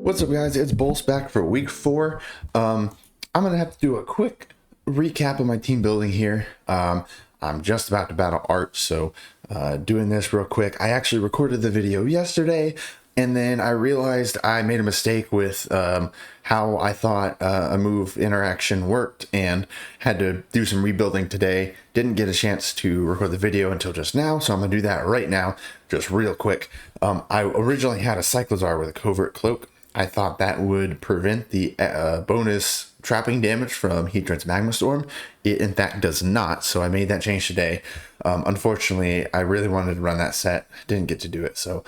What's up, guys? It's Bulls back for week 4. I'm gonna have to do a quick recap of my team building here. I'm just about to battle Art, so doing this real quick. I actually recorded the video yesterday, and then I realized I made a mistake with how I thought a move interaction worked, and had to do some rebuilding today. Didn't get a chance to record the video until just now, so I'm gonna do that right now, just real quick. I originally had a Cyclozar with a Covert Cloak. I thought that would prevent the bonus trapping damage from Heatran's Magma Storm. It in fact does not, so I made that change today. Unfortunately, I really wanted to run that set. Didn't get to do it, so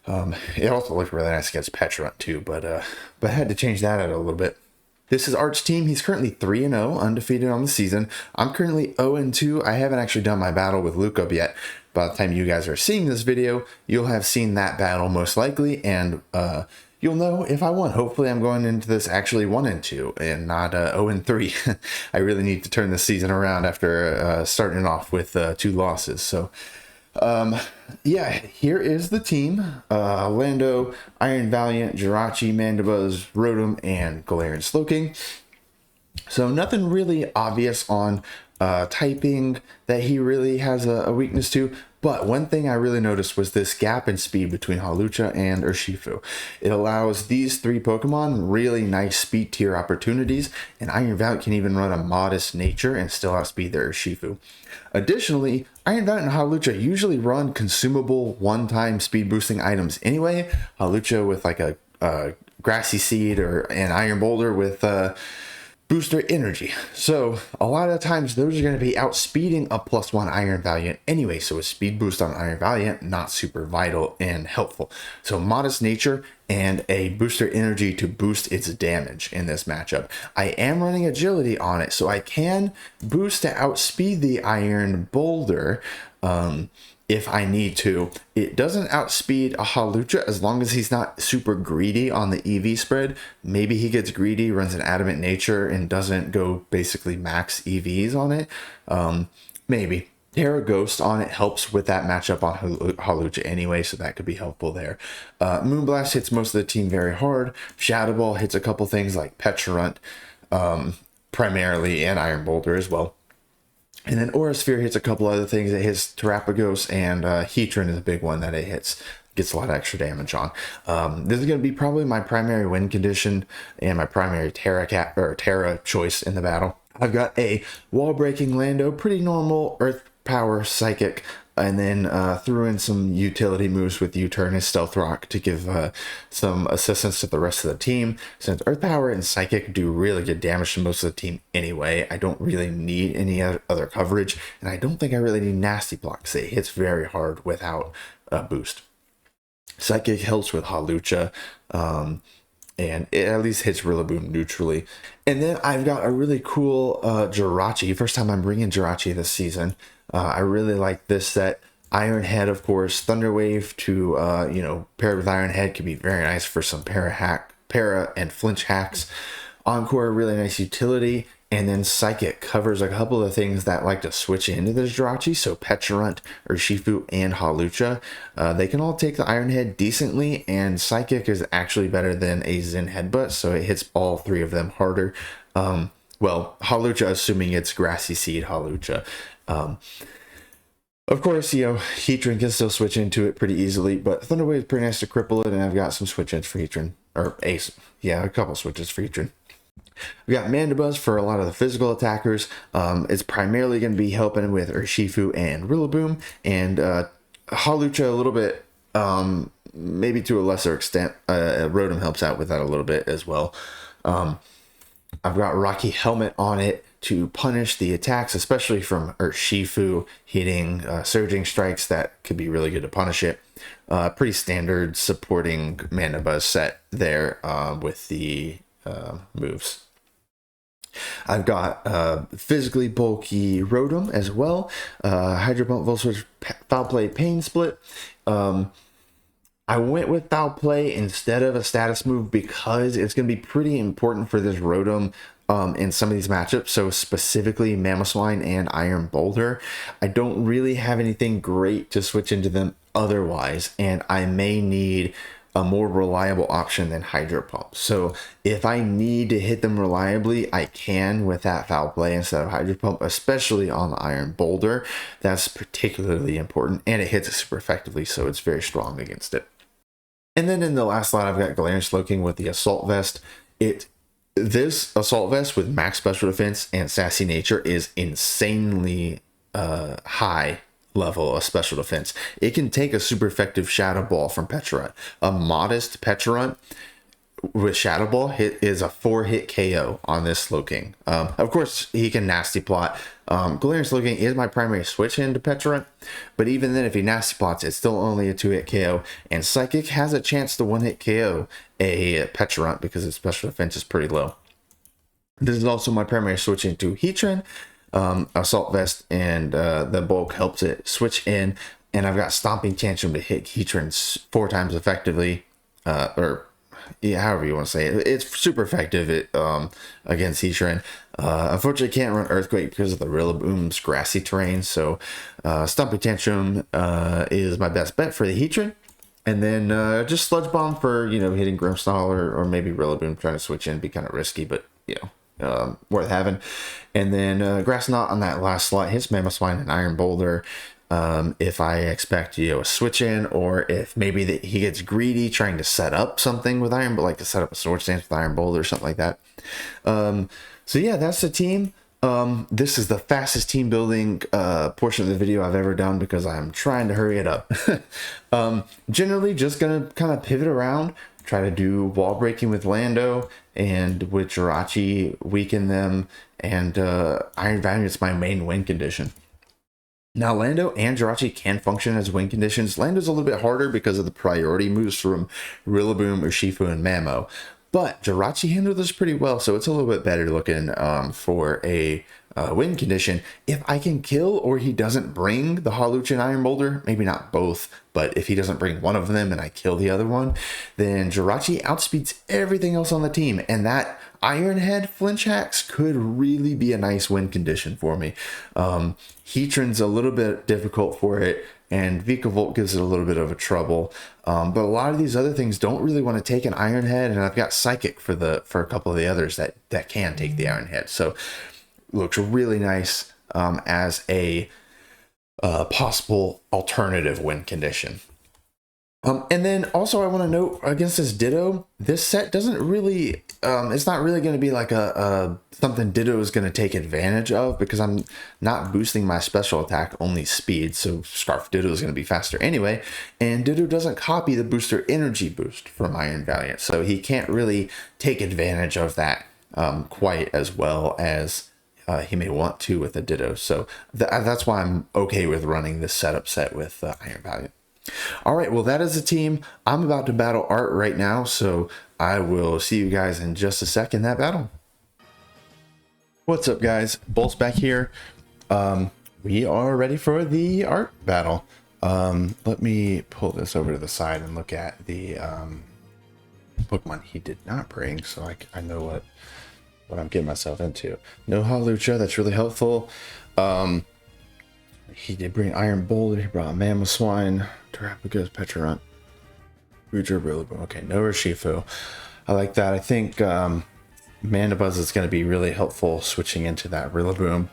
it also looked really nice against Petrarch too, but I had to change that out a little bit. This is Art's team. He's currently 3-0, undefeated on the season. I'm currently 0-2. I haven't actually done my battle with Luca yet. By the time you guys are seeing this video, you'll have seen that battle most likely, and you'll know if I won. Hopefully I'm going into this actually 1-2 and not 0-3. I really need to turn this season around after starting off with 2 losses. So yeah, here is the team. Lando, Iron Valiant, Jirachi, Mandibuzz, Rotom, and Galarian Slowking. So nothing really obvious on typing that he really has a weakness to. But one thing I really noticed was this gap in speed between Hawlucha and Urshifu. It allows these 3 Pokemon really nice speed tier opportunities, and Iron Valiant can even run a modest nature and still outspeed their Urshifu. Additionally, Iron Valiant and Hawlucha usually run consumable one-time speed boosting items anyway. Hawlucha with like a Grassy Seed or an Iron Boulder with booster energy. So a lot of times those are going to be outspeeding a +1 Iron Valiant anyway, so a speed boost on Iron Valiant not super vital and helpful. So modest nature and a booster energy to boost its damage in this matchup. I am running agility on it, so I can boost to outspeed the Iron Boulder if I need to. It doesn't outspeed a Hawlucha as long as he's not super greedy on the EV spread. Maybe he gets greedy, runs an Adamant Nature, and doesn't go basically max EVs on it. Maybe. Terra Ghost on it helps with that matchup on Hawlucha anyway, so that could be helpful there. Moonblast hits most of the team very hard. Shadow Ball hits a couple things like Petrarch primarily, and Iron Boulder as well. And then Aura Sphere hits a couple other things. It hits Terrapagos, and Heatran is a big one that it hits. Gets a lot of extra damage on. This is going to be probably my primary win condition and my primary Terra choice in the battle. I've got a wall-breaking Lando, pretty normal Earth Power Psychic, and then threw in some utility moves with U-Turn and Stealth Rock to give some assistance to the rest of the team. Since Earth Power and Psychic do really good damage to most of the team anyway, I don't really need any other coverage, and I don't think I really need Nasty Blocks. It hits very hard without a boost. Psychic helps with Hawlucha, and it at least hits Rillaboom neutrally. And then I've got a really cool Jirachi. First time I'm bringing Jirachi this season. I really like this set. Iron Head, of course. Thunder Wave to, paired with Iron Head could be very nice for some para and flinch hacks. Encore, really nice utility. And then Psychic covers a couple of things that like to switch into this Jirachi. So Petrarch, Urshifu, and Hawlucha. They can all take the Iron Head decently, and Psychic is actually better than a Zen Headbutt, so it hits all 3 of them harder. Well, Hawlucha, assuming it's Grassy Seed Hawlucha. Of course, Heatran can still switch into it pretty easily, but Thunder Wave is pretty nice to cripple it, and I've got some switch-ins for Heatran. Or Ace. Yeah, a couple switches for Heatran. We got Mandibuzz for a lot of the physical attackers. It's primarily going to be helping with Urshifu and Rillaboom, and Hawlucha a little bit, maybe to a lesser extent. Rotom helps out with that a little bit as well. I've got Rocky Helmet on it to punish the attacks, especially from Urshifu hitting surging strikes. That could be really good to punish it. Pretty standard supporting Mandibuzz set there with the moves. I've got physically bulky Rotom as well. Hydro Pump, Volt Switch, Foul Play, Pain Split. I went with Foul Play instead of a status move because it's going to be pretty important for this Rotom in some of these matchups. So specifically Mamoswine and Iron Boulder. I don't really have anything great to switch into them otherwise, and I may need a more reliable option than Hydro Pump. So if I need to hit them reliably, I can with that Foul Play instead of Hydro Pump, especially on the Iron Boulder. That's particularly important, and it hits it super effectively, so it's very strong against it. And then in the last slot, I've got Galarian Slowking with the Assault Vest. This Assault Vest with max special defense and sassy nature is insanely high level of special defense. It can take a super effective Shadow Ball from Pecharunt. A modest Pecharunt with Shadow Ball is a 4-hit KO on this Slowking. Of course, he can Nasty Plot. Galarian Slowking is my primary switch into Pecharunt, but even then, if he Nasty Plots, it's still only a 2-hit KO, and Psychic has a chance to 1-hit KO a Pecharunt because its special defense is pretty low. This is also my primary switch into Heatran. Assault Vest and the bulk helps it switch in, and I've got Stomping Tantrum to hit Heatran 4 times effectively, or yeah, however you want to say it. It's super effective against Heatran. Unfortunately, can't run Earthquake because of the Rillaboom's grassy terrain, so Stomping Tantrum is my best bet for the Heatran. And then just Sludge Bomb for, hitting Grimmsnarl or maybe Rillaboom trying to switch in, be kind of risky, but, worth having. And then Grass Knot on that last slot hits Mamoswine and Iron Boulder. If I expect, a switch in, or if maybe he gets greedy trying to set up something with Iron, but like to set up a Swords Dance with Iron Boulder or something like that. So yeah, that's the team. This is the fastest team building portion of the video I've ever done because I'm trying to hurry it up. Generally just gonna kind of pivot around, try to do wall breaking with Lando, and with Jirachi weaken them, and Iron Valiant's my main win condition. Now Lando and Jirachi can function as win conditions. Lando's a little bit harder because of the priority moves from Rillaboom, Urshifu, and Mamo. But Jirachi handled this pretty well, so it's a little bit better looking for a win condition. If I can kill, or he doesn't bring the Hawlucha and Iron Boulder, maybe not both, but if he doesn't bring one of them and I kill the other one, then Jirachi outspeeds everything else on the team, and that Iron Head flinch hacks could really be a nice win condition for me. Heatran's a little bit difficult for it, and Vikavolt gives it a little bit of a trouble. But a lot of these other things don't really want to take an Iron Head, and I've got Psychic for a couple of the others that can take the Iron Head. So looks really nice as a possible alternative win condition. And then also I want to note against this Ditto, this set doesn't really, it's not really going to be like something Ditto is going to take advantage of, because I'm not boosting my special attack, only speed. So Scarf Ditto is going to be faster anyway. And Ditto doesn't copy the booster energy boost from Iron Valiant. So he can't really take advantage of that quite as well as he may want to with a Ditto. So that's why I'm okay with running this setup set with Iron Valiant. All right, well, that is the team. I'm about to battle Art right now, so I will see you guys in just a second, that battle. What's up, guys? Bolt's back here. We are ready for the Art battle. Let me pull this over to the side and look at the Pokemon he did not bring, so I know what I'm getting myself into. No Hawlucha, that's really helpful. He did bring Iron Boulder, he brought Mamoswine, Terrapagos, Pecharunt, Ruger, Rillaboom. Okay, no Urshifu. I like that. I think Mandibuzz is going to be really helpful switching into that Rillaboom.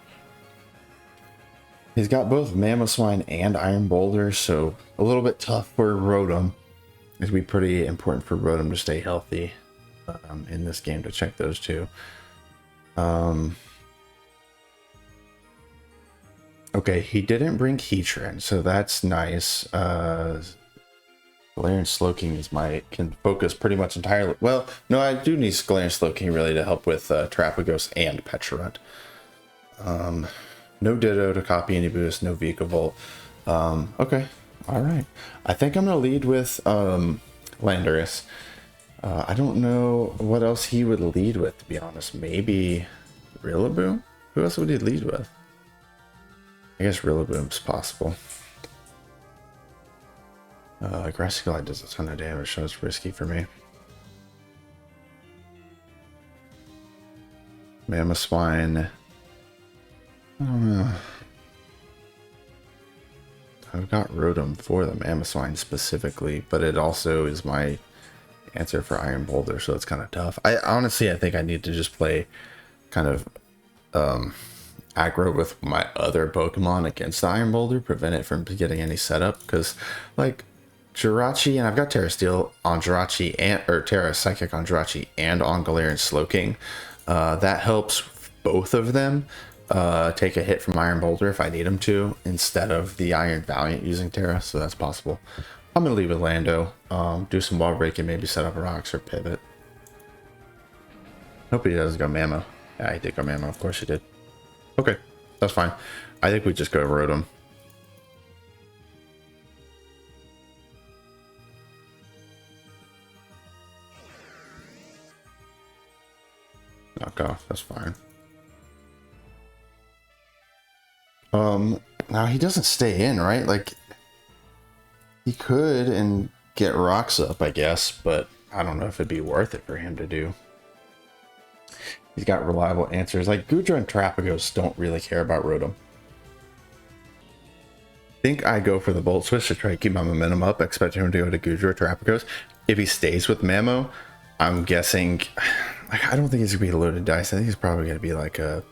He's got both Mamoswine and Iron Boulder, so a little bit tough for Rotom. It'd be pretty important for Rotom to stay healthy in this game, to check those two. Okay, he didn't bring Heatran, so that's nice. Galarian Slowking can focus pretty much entirely. Well, no, I do need Galarian Slowking really to help with Terrapagos and Pecharunt. No Ditto to copy any boost, no Vikavolt. Okay, all right. I think I'm gonna lead with Landorus. I don't know what else he would lead with, to be honest. Maybe Rillaboom? Who else would he lead with? I guess Rillaboom's possible. Grassy Glide does a ton of damage, so it's risky for me. Mamoswine. I don't know. I've got Rotom for the Mamoswine specifically, but it also is my answer for Iron Boulder, so it's kind of tough. I honestly, I think I need to just play kind of aggro with my other Pokemon against the Iron Boulder, prevent it from getting any setup, because like Jirachi, and I've got Terra Steel on Jirachi and or Terra Psychic on Jirachi and on Galarian Slowking. That helps both of them take a hit from Iron Boulder if I need them to, instead of the Iron Valiant using Terra, so that's possible. I'm gonna leave with Lando, do some wall breaking, maybe set up rocks or pivot. Hope he doesn't go Mammo. Yeah, he did go Mammo, of course he did. Okay, that's fine. I think we just go Rotom. Knock off, that's fine. Now he doesn't stay in, right? Like, he could and get rocks up, I guess, but I don't know if it'd be worth it for him to do. He's got reliable answers. Like, Goodra and Terrapagos don't really care about Rotom. I think I go for the Volt Switch to try to keep my momentum up, expect him to go to Goodra or Terrapagos. If he stays with Mammo, I'm guessing... Like, I don't think he's going to be a loaded dice. I think he's probably going to be like a...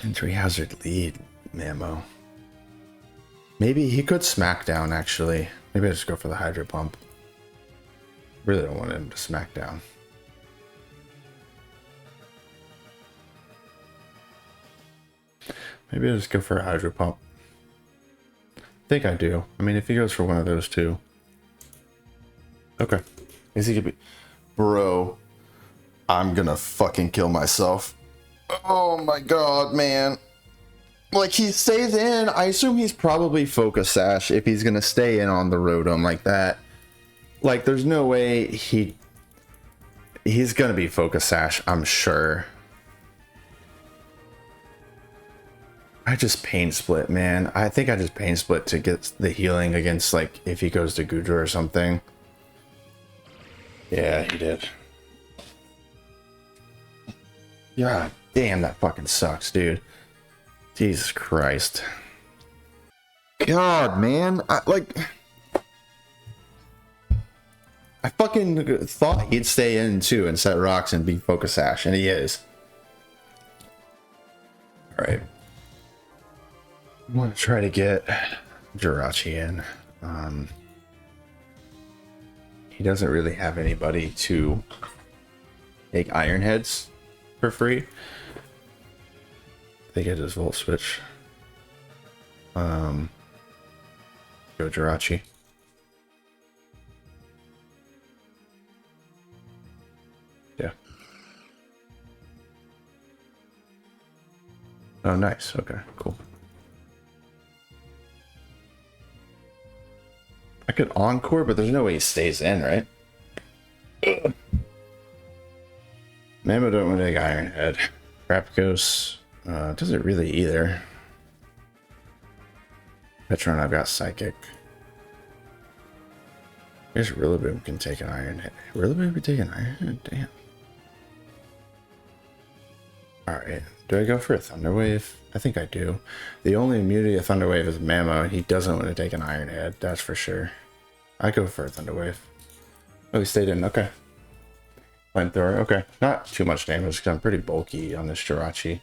Entry hazard lead Mammo. Maybe he could smack down, actually. Maybe I just go for the Hydro Pump. Really don't want him to smack down. Maybe I just go for a Hydro Pump. I think I do. I mean, if he goes for one of those two. Okay. Is he gonna be... Bro, I'm gonna fucking kill myself. Oh my god, man. Like, he stays in. I assume he's probably Focus Sash if he's gonna stay in on the Rotom like that. Like, there's no way he's gonna be Focus Sash, I'm sure. I just Pain Split, man. I think I just Pain Split to get the healing against, like, if he goes to Goodra or something. Yeah, he did. God damn, that fucking sucks, dude. Jesus Christ. God, man. I fucking thought he'd stay in too and set rocks and be Focus Sash, and he is. Alright. I'm gonna try to get Jirachi in. He doesn't really have anybody to take Iron Heads for free. They get his Volt Switch. Go Jirachi. Yeah. Oh, nice. Okay, cool. I could Encore, but there's no way he stays in, right? Ugh. Mammo don't want to take Iron Head. Terrapagos doesn't really either. Petron, I've got Psychic. I guess Rillaboom can take an Iron Head. Rillaboom can take an Iron Head? Damn. Alright, do I go for a Thunder Wave? I think I do. The only immunity of Thunder Wave is Mammo, and he doesn't want to take an Iron Head, that's for sure. I go for a Thunder Wave. Oh, he stayed in, okay. Flamethrower, okay. Not too much damage, because I'm pretty bulky on this Jirachi.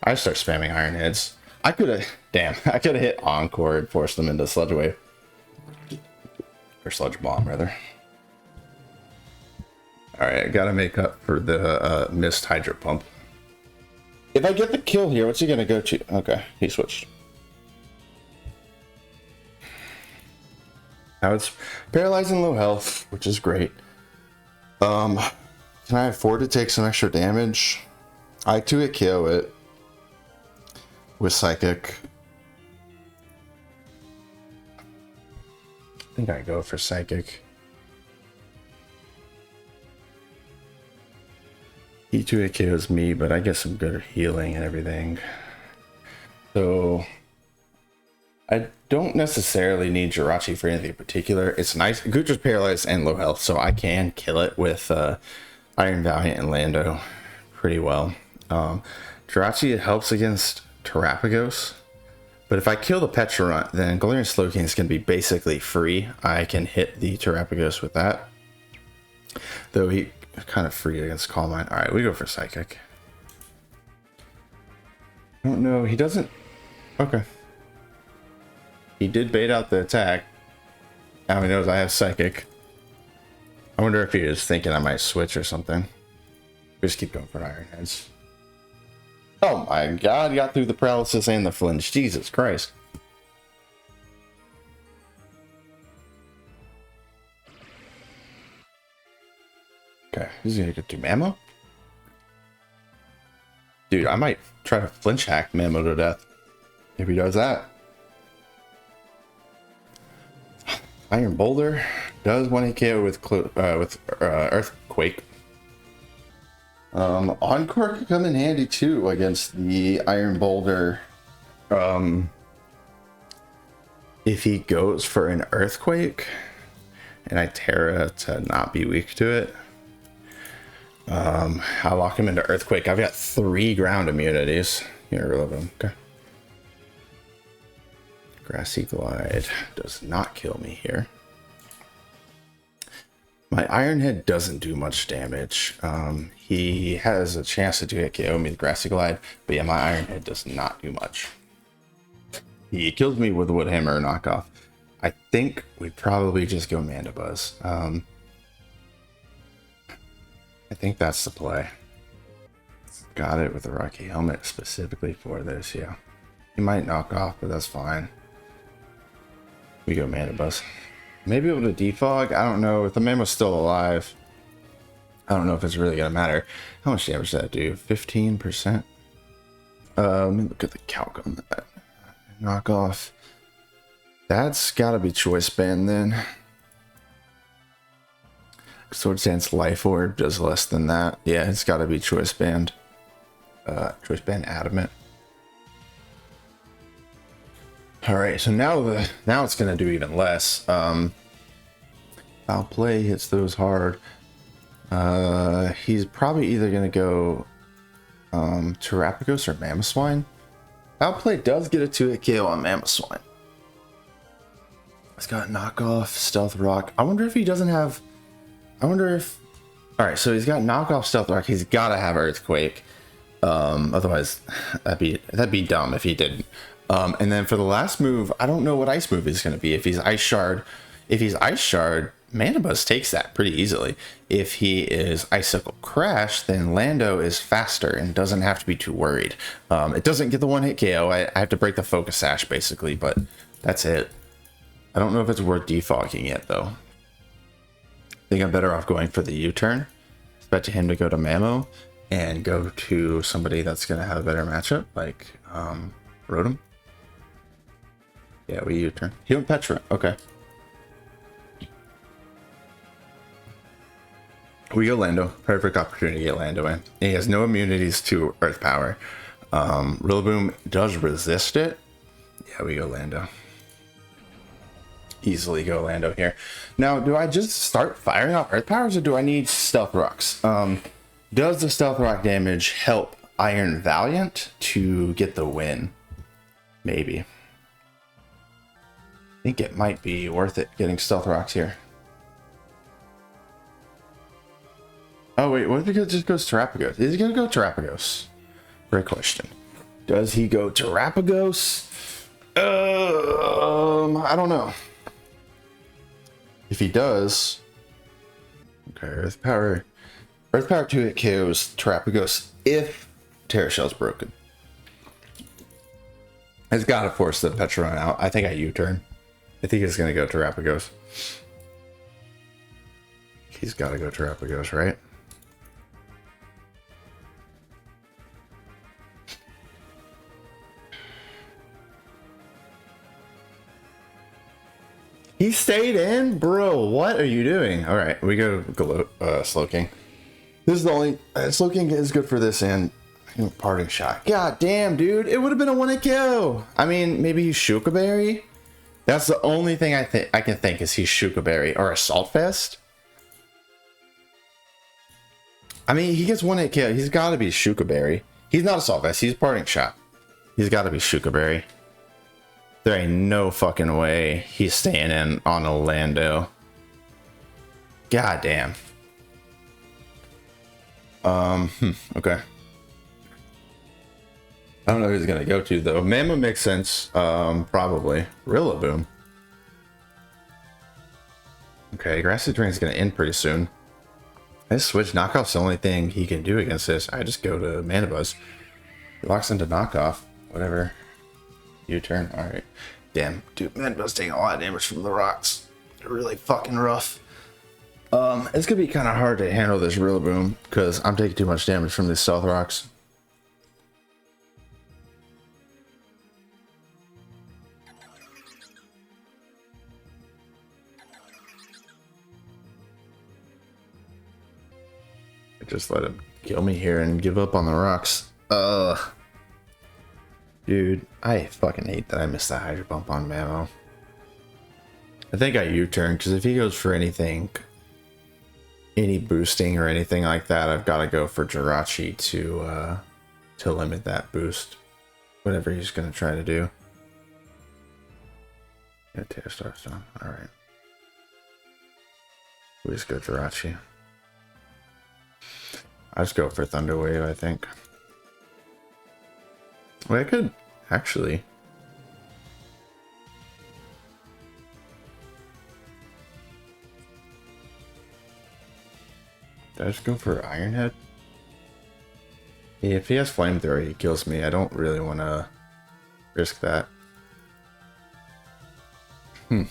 I start spamming Iron Heads. I could have, damn, I could have hit Encore and forced them into Sludge Wave. Or Sludge Bomb, rather. Alright, I gotta make up for the missed Hydro Pump. If I get the kill here, what's he gonna go to? Okay, he switched. Now it's paralyzing low health, which is great. Can I afford to take some extra damage? I 2-hit KO it with Psychic. I think I go for Psychic. He 2-hit KOs me, but I get some good healing and everything. So I don't necessarily need Jirachi for anything in particular. It's nice. Goodra's paralyzed and low health, so I can kill it with Iron Valiant and Lando pretty well. Jirachi helps against Terrapagos. But if I kill the Petrarunt, then Galarian Slowking is going to be basically free. I can hit the Terapagos with that. Though he kind of free against Calm Mind. Alright, we go for Psychic. I don't know, he doesn't... Okay. He did bait out the attack. Now he knows I have Psychic. I wonder if he was thinking I might switch or something. We just keep going for Iron Heads. Oh my god, he got through the paralysis and the flinch. Jesus Christ. Okay, he's gonna get to Mammo. Dude, I might try to flinch hack Mammo to death if he does that. Iron Boulder does 1 KO with Earthquake. Encore could come in handy too against the Iron Boulder. If he goes for an Earthquake and I Terra to not be weak to it, I'll lock him into Earthquake. I've got 3 ground immunities. Here, reload him. Okay. Grassy Glide does not kill me here. My Iron Head doesn't do much damage. He has a chance to do hit KO me with Grassy Glide, but yeah, my Iron Head does not do much. He kills me with Wood Hammer knockoff. I think we probably just go Mandibuzz. I think that's the play. Got it with the Rocky Helmet specifically for this, yeah. He might knock off, but that's fine. We go Mandibuzz. Maybe able to defog? I don't know. If the Mammo's still alive, I don't know if it's really gonna matter. How much damage does that do? 15%? Let me look at the calc on that. Knock off. That's gotta be Choice Band then. Sword Dance Life Orb does less than that. Yeah, it's gotta be Choice Band. Choice Band Adamant. Alright, so now it's gonna do even less. Foul Play hits those hard. He's probably either gonna go Terapagos or Mamoswine. Foul Play does get a 2-hit KO on Mamoswine. It's got knockoff, Stealth Rock. I wonder if he doesn't have... I wonder if... Alright, so he's got knockoff, Stealth Rock. He's gotta have Earthquake. Otherwise, that'd be dumb if he didn't. And then for the last move, I don't know what ice move is going to be. If he's Ice Shard, Mandibuzz takes that pretty easily. If he is Icicle Crash, then Lando is faster and doesn't have to be too worried. It doesn't get the 1-hit KO. I have to break the Focus Sash basically, but that's it. I don't know if it's worth defogging yet though. I think I'm better off going for the U-turn. Expect him to go to Mammo and go to somebody that's going to have a better matchup, like Rotom. Yeah, we U-turn. He went Petra. Okay. We go Lando. Perfect opportunity to get Lando in. He has no immunities to Earth Power. Rillaboom does resist it. Yeah, we go Lando. Easily go Lando here. Now, do I just start firing off Earth Powers or do I need Stealth Rocks? Does the Stealth Rock damage help Iron Valiant to get the win? Maybe. I think it might be worth it getting Stealth Rocks here. Oh wait, what if he just goes Terapagos? Is he gonna go Terapagos? Great question. Does he go Terapagos? I don't know. If he does, okay, Earth Power 2-hit KOs Terapagos if Terra Shell's broken. It's got to force the Petrarunt out. I think I U-turn. I think he's gonna go Terapagos. He's got to go Terapagos, right? He stayed in? Bro, what are you doing? All right, we go Slowking. This is the only... Slowking is good for this and Parting Shot. God damn, dude. It would have been a 1-hit KO. I mean, maybe he's Shuka Berry. That's the only thing I can think is he's Shuka Berry or Assault Fest. I mean, he gets 1-hit KO. He's got to be Shuka Berry. He's not Assault Vest. He's Parting Shot. He's got to be Shuka Berry. There ain't no fucking way he's staying in on Orlando. God damn. Okay. I don't know who he's gonna go to though. Mama makes sense. Probably. Rillaboom. Okay, Grassy Drain's gonna end pretty soon. This switch knockoff's the only thing he can do against this. I just go to Mana Buzz. He locks into knockoff. Whatever. U-turn. Alright. Damn, dude, Mana Buzz taking a lot of damage from the rocks. They're really fucking rough. It's gonna be kind of hard to handle this Rillaboom because I'm taking too much damage from these stealth rocks. Just let him kill me here and give up on the rocks. Dude, I fucking hate that I missed that Hydro Pump on Mamo. I think I U-turn because if he goes for anything, any boosting or anything like that, I've got to go for Jirachi to limit that boost. Whatever he's gonna try to do. Yeah, Tear Starstone. Alright. We just go Jirachi. I just go for Thunder Wave, I think. Well, I could actually. Did I just go for Iron Head? Yeah, if he has Flamethrower, he kills me. I don't really want to risk that. Maybe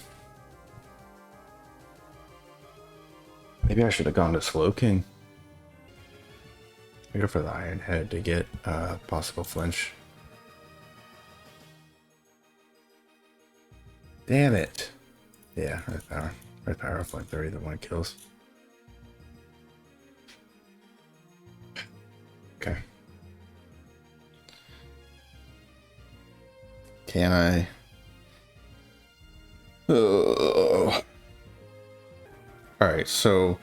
I should have gone to Slowking. I go for the Iron Head to get possible flinch. Damn it. Yeah, Earth Power. Earth Power, Flamethrower, either one kills. Okay. Can I? Oh. Alright, so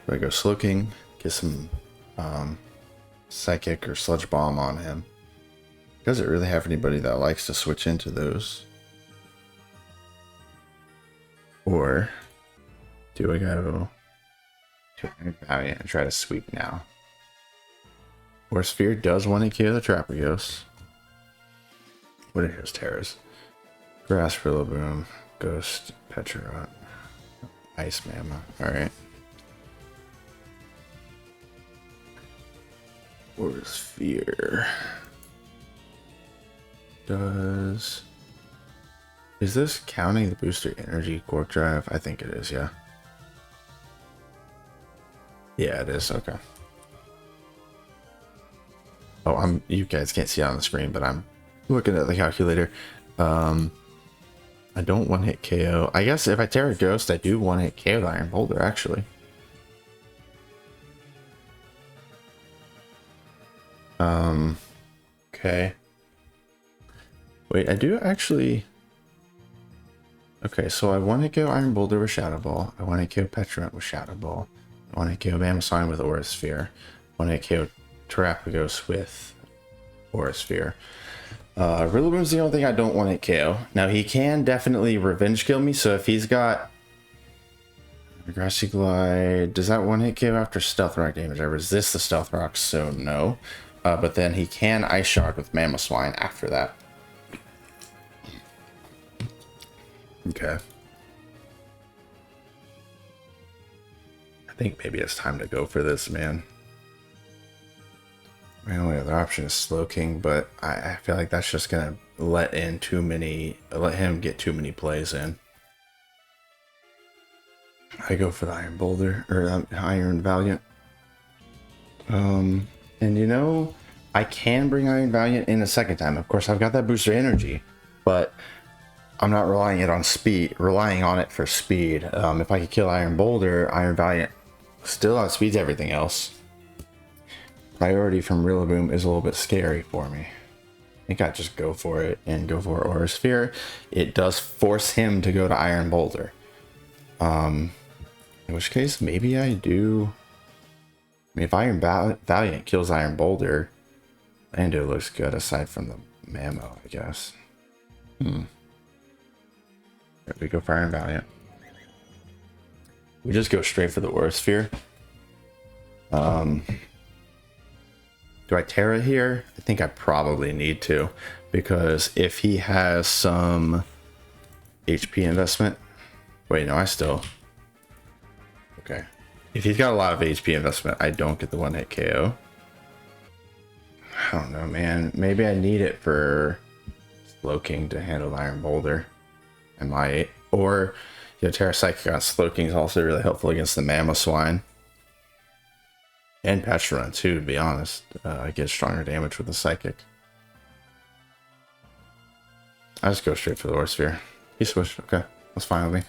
do I go Slowking? Get some Psychic or Sludge Bomb on him. Doesn't really have anybody that likes to switch into those. Or do I go to Valiant and try to sweep now? Or Sphere does want to kill the Trapper Ghost. What are his terrors? Grass Rillaboom, Ghost, Petrarot, Ice Mama. Alright. Or Sphere does. Is this counting the booster energy Quark Drive? I think it is, yeah. Yeah, it is, okay. Oh, you guys can't see it on the screen, but I'm looking at the calculator. I don't one-hit KO. I guess if I tear a Ghost, I do one-hit KO the Iron Boulder, actually. Okay. Wait, I do actually. Okay, so I want to go Iron Boulder with Shadow Ball. I want to KO Petrarch with Shadow Ball. I want to KO Mammoth with Aura Sphere. I want to KO Terrapagos with Aura Sphere. Rillaboom's the only thing I don't want to KO. Now he can definitely revenge kill me, so if he's got Grassy Glide, does that one hit KO after Stealth Rock damage? I resist the Stealth Rock, so no. But then he can Ice Shard with Mamoswine after that. Okay. I think maybe it's time to go for this, man. My only other option is Slowking, but I feel like that's just gonna let him get too many plays in. I go for the Iron Boulder, or Iron Valiant. And you know, I can bring Iron Valiant in a second time. Of course, I've got that booster energy, but I'm not relying on it for speed. If I could kill Iron Boulder, Iron Valiant still outspeeds everything else. Priority from Rillaboom is a little bit scary for me. I think I just go for it and go for Aura Sphere. It does force him to go to Iron Boulder. In which case, maybe I do. I mean, if Iron Valiant kills Iron Boulder, Lando looks good aside from the Mammo, I guess. We go Fire and Valiant. We just go straight for the Aura Sphere. Do I Terra here? I think I probably need to, because if he has some HP investment... Wait, no, I still... Okay. If he's got a lot of HP investment, I don't get the one-hit KO. I don't know, man. Maybe I need it for Slowking to handle Iron Boulder. I might. Or, you know, Terra Psychic on Slowking is also really helpful against the Mamoswine. And Petrun too, to be honest. I get stronger damage with the Psychic. I just go straight for the Aura Sphere. He switched. Okay, that's fine with me.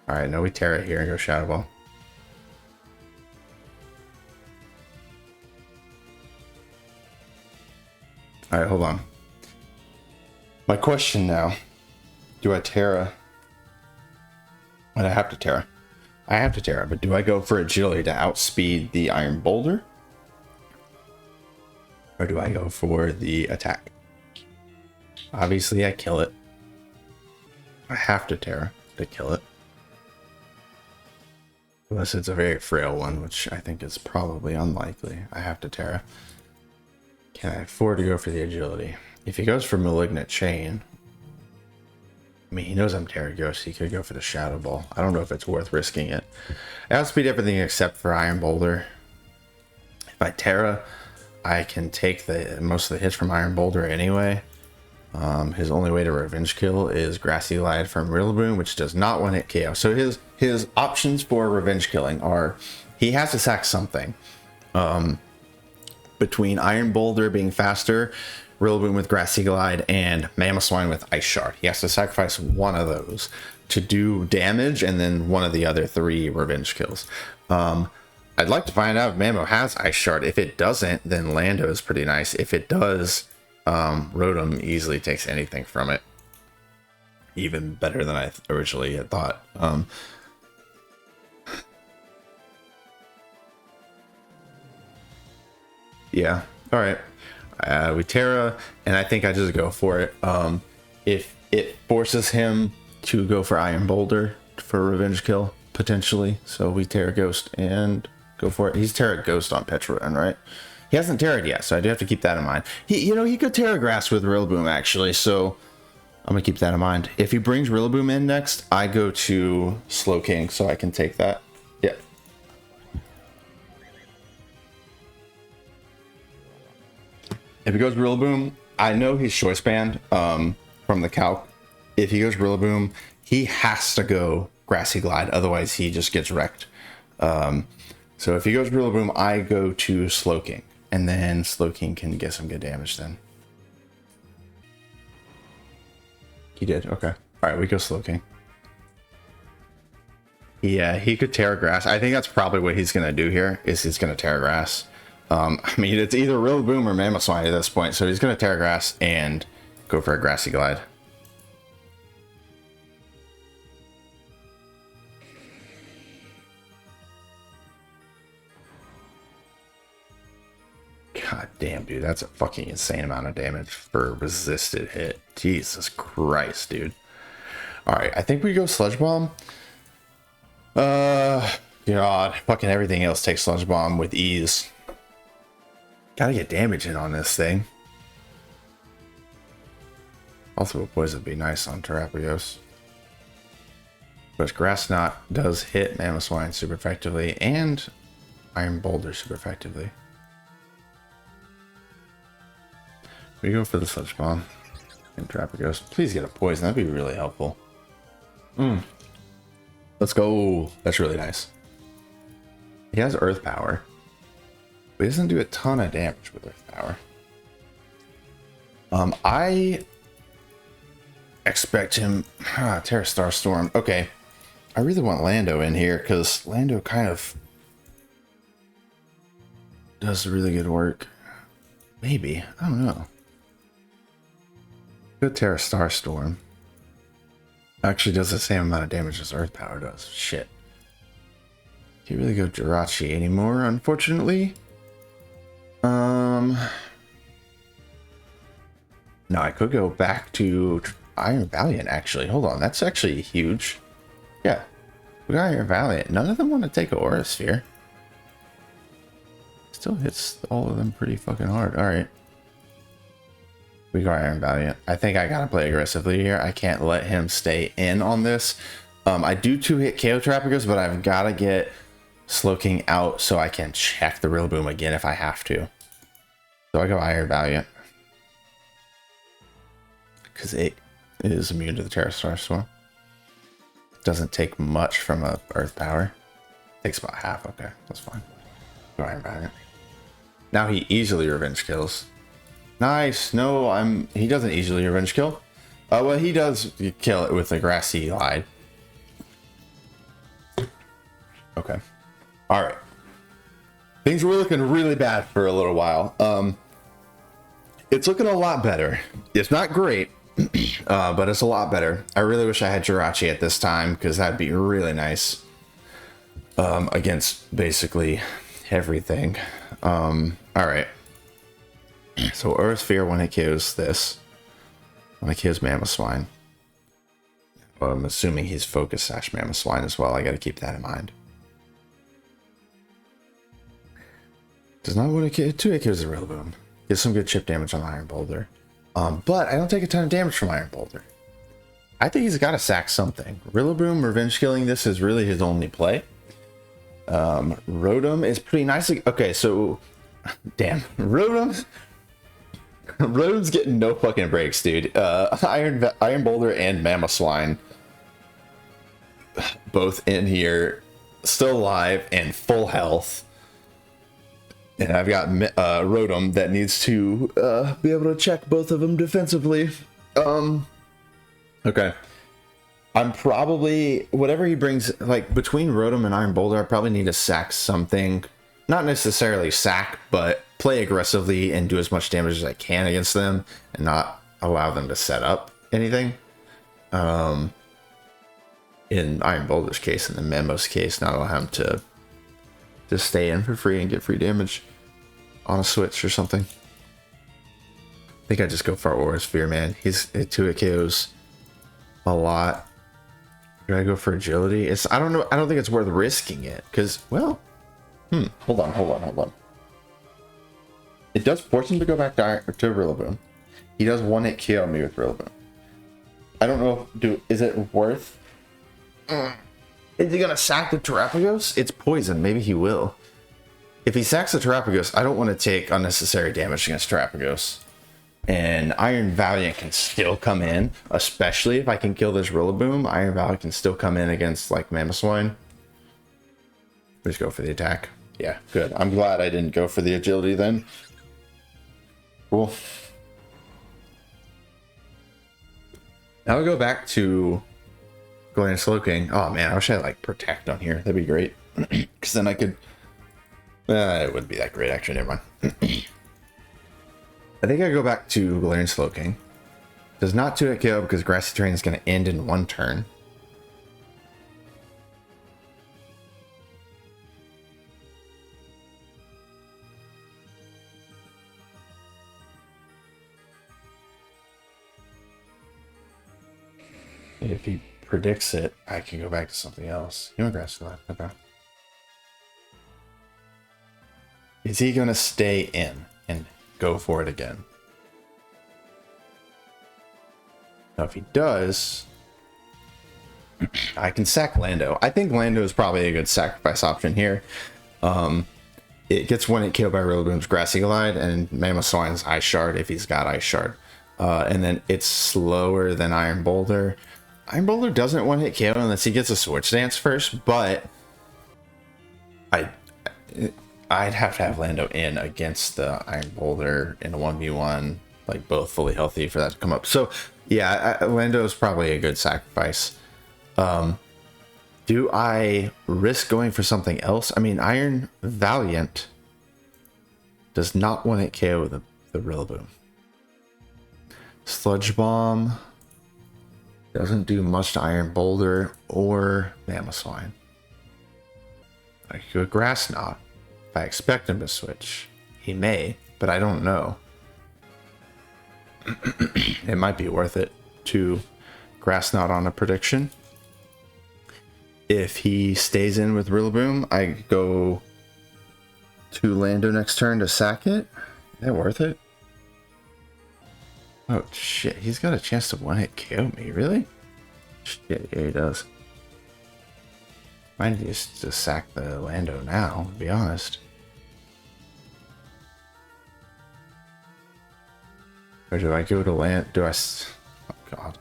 Alright, no, we Terra here and go Shadow Ball. Alright, hold on. My question now. Do I Terra? And I have to Terra. I have to Terra, but do I go for Agility to outspeed the Iron Boulder? Or do I go for the attack? Obviously, I kill it. I have to Terra to kill it. Unless it's a very frail one, which I think is probably unlikely. I have to Terra. Can I afford to go for the Agility? If he goes for Malignant Chain... I mean, he knows I'm Terra Ghost. He could go for the Shadow Ball. I don't know if it's worth risking it. I outspeed everything except for Iron Boulder. If I Terra, I can take most of the hits from Iron Boulder anyway. His only way to revenge kill is Grassy Glide from Rillaboom, which does not one-hit KO. So his options for revenge killing are, he has to sack something. Between Iron Boulder being faster, Rillaboom with Grassy Glide, and Mamoswine with Ice Shard. He has to sacrifice one of those to do damage, and then one of the other 3 revenge kills. I'd like to find out if Mammo has Ice Shard. If it doesn't, then Lando is pretty nice. If it does, Rotom easily takes anything from it. Even better than I originally had thought. Yeah, alright. We Terra, and I think I just go for it. If it forces him to go for Iron Boulder for a revenge kill, potentially. So we Terra Ghost and go for it. He's Terra Ghost on Petrun, right? He hasn't Terra'd yet, so I do have to keep that in mind. He could Terra Grass with Rillaboom, actually, so I'm going to keep that in mind. If he brings Rillaboom in next, I go to Slowking, so I can take that. Yeah. If he goes Rillaboom, I know he's Choice Band from the calc. If he goes Rillaboom, he has to go Grassy Glide, otherwise he just gets wrecked. So if he goes Rillaboom, I go to Slowking, and then Slowking can get some good damage then. He did, okay. Alright, we go Slowking. Yeah, he could Terra Grass. I think that's probably what he's going to do here, is he's going to Terra Grass. I mean, it's either Rillaboom or Mamoswine at this point, so he's going to Terra Grass and go for a Grassy Glide. God damn, dude, that's a fucking insane amount of damage for a resisted hit. Jesus Christ, dude. Alright, I think we go Sludge Bomb. God, fucking everything else takes Sludge Bomb with ease. Gotta get damage in on this thing. Also, a poison would be nice on Terrapios. But Grass Knot does hit Mamoswine super effectively, and Iron Boulder super effectively. We go for the Sludge Bomb and Terrapios. Please get a poison, that'd be really helpful. Let's go. That's really nice. He has Earth Power. But he doesn't do a ton of damage with Earth Power. I expect him... Terra Starstorm. Okay. I really want Lando in here, because Lando kind of does really good work. Maybe. I don't know. Good Terra Starstorm. Actually does the same amount of damage as Earth Power does. Shit. Can't really go Jirachi anymore, unfortunately. Now I could go back to Iron Valiant, actually. Hold on, that's actually huge. Yeah, we got Iron Valiant. None of them want to take an Aura Sphere. Still hits all of them pretty fucking hard. All right. We got Iron Valiant. I think I gotta play aggressively here. I can't let him stay in on this. I do 2-hit KO Terrapagos, but I've gotta get Slowking out so I can check the Rillaboom again if I have to. So I go Iron Valiant. Because it is immune to the Terrastar Storm. Doesn't take much from a Earth Power. Takes about half. Okay, that's fine. Go Iron Valiant. Now he easily revenge kills. Nice. No, he doesn't easily revenge kill. Well, he does kill it with a Grassy Glide. Okay. All right. Things were looking really bad for a little while. It's looking a lot better. It's not great, but it's a lot better. I really wish I had Jirachi at this time because that'd be really nice against basically everything. All right. So Aura Sphere when it kills this. When it kills Mamoswine. Well, I'm assuming he's Focus Sash Mamoswine as well. I got to keep that in mind. Does not want to kill 2-hit kills the Rillaboom. Gets some good chip damage on Iron Boulder. But I don't take a ton of damage from Iron Boulder. I think he's got to sack something. Rillaboom revenge killing this is really his only play. Rotom is pretty nice. Okay, so damn, Rotom's getting no fucking breaks, dude. Iron Boulder and Mamoswine both in here, still alive and full health. And I've got Rotom that needs to be able to check both of them defensively. Okay. I'm probably, whatever he brings, like between Rotom and Iron Boulder, I probably need to sack something. Not necessarily sack, but play aggressively and do as much damage as I can against them and not allow them to set up anything. In Iron Boulder's case, in the Memo's case, not allow him to just stay in for free and get free damage on a switch or something. I think I just go for Aura Sphere, man. He's 2-hit KOs a lot. Do I go for agility? I don't know. I don't think it's worth risking it because, well, hold on. It does force him to go back to Rillaboom. He does 1-hit KO me with Rillaboom. I don't know. Is it worth? Is he gonna sack the Terrapagos? It's poison. Maybe he will. If he sacks the Terrapagos, I don't want to take unnecessary damage against Terrapagos. And Iron Valiant can still come in, especially if I can kill this Rillaboom. Iron Valiant can still come in against like Mamoswine. Just go for the attack. Yeah, good. I'm glad I didn't go for the agility then. Cool. Now we go back to Galarian Slowking. Oh man, I wish I had like Protect on here. That'd be great. Because then I could... it wouldn't be that great, actually. Never mind. I think I go back to Galarian Slowking. Does not 2-hit KO because Grassy Terrain is going to end in 1 turn. If he predicts it, I can go back to something else. You want Grassy Glide? Okay. Is he going to stay in and go for it again? Now, if he does, I can sack Lando. I think Lando is probably a good sacrifice option here. It gets 1-hit KO by Rillaboom's Grassy Glide and Mamoswine's Ice Shard if he's got Ice Shard. And then it's slower than Iron Boulder. Iron Boulder doesn't 1-hit KO unless he gets a Switch Dance first, but I'd have to have Lando in against the Iron Boulder in a 1v1, like both fully healthy for that to come up. So yeah, Lando is probably a good sacrifice. Do I risk going for something else? I mean, Iron Valiant does not 1-hit KO the Rillaboom. Sludge Bomb doesn't do much to Iron Boulder or Mamoswine. I could go Grass Knot. If I expect him to switch, he may, but I don't know. it might be worth it to Grass Knot on a prediction. If he stays in with Rillaboom, I go to Lando next turn to sack it. Is that worth it? Oh shit, he's got a chance to one-hit KO me, really? Shit, yeah he does. Might just to sack the Lando now, to be honest. Or do I go to land? Oh god.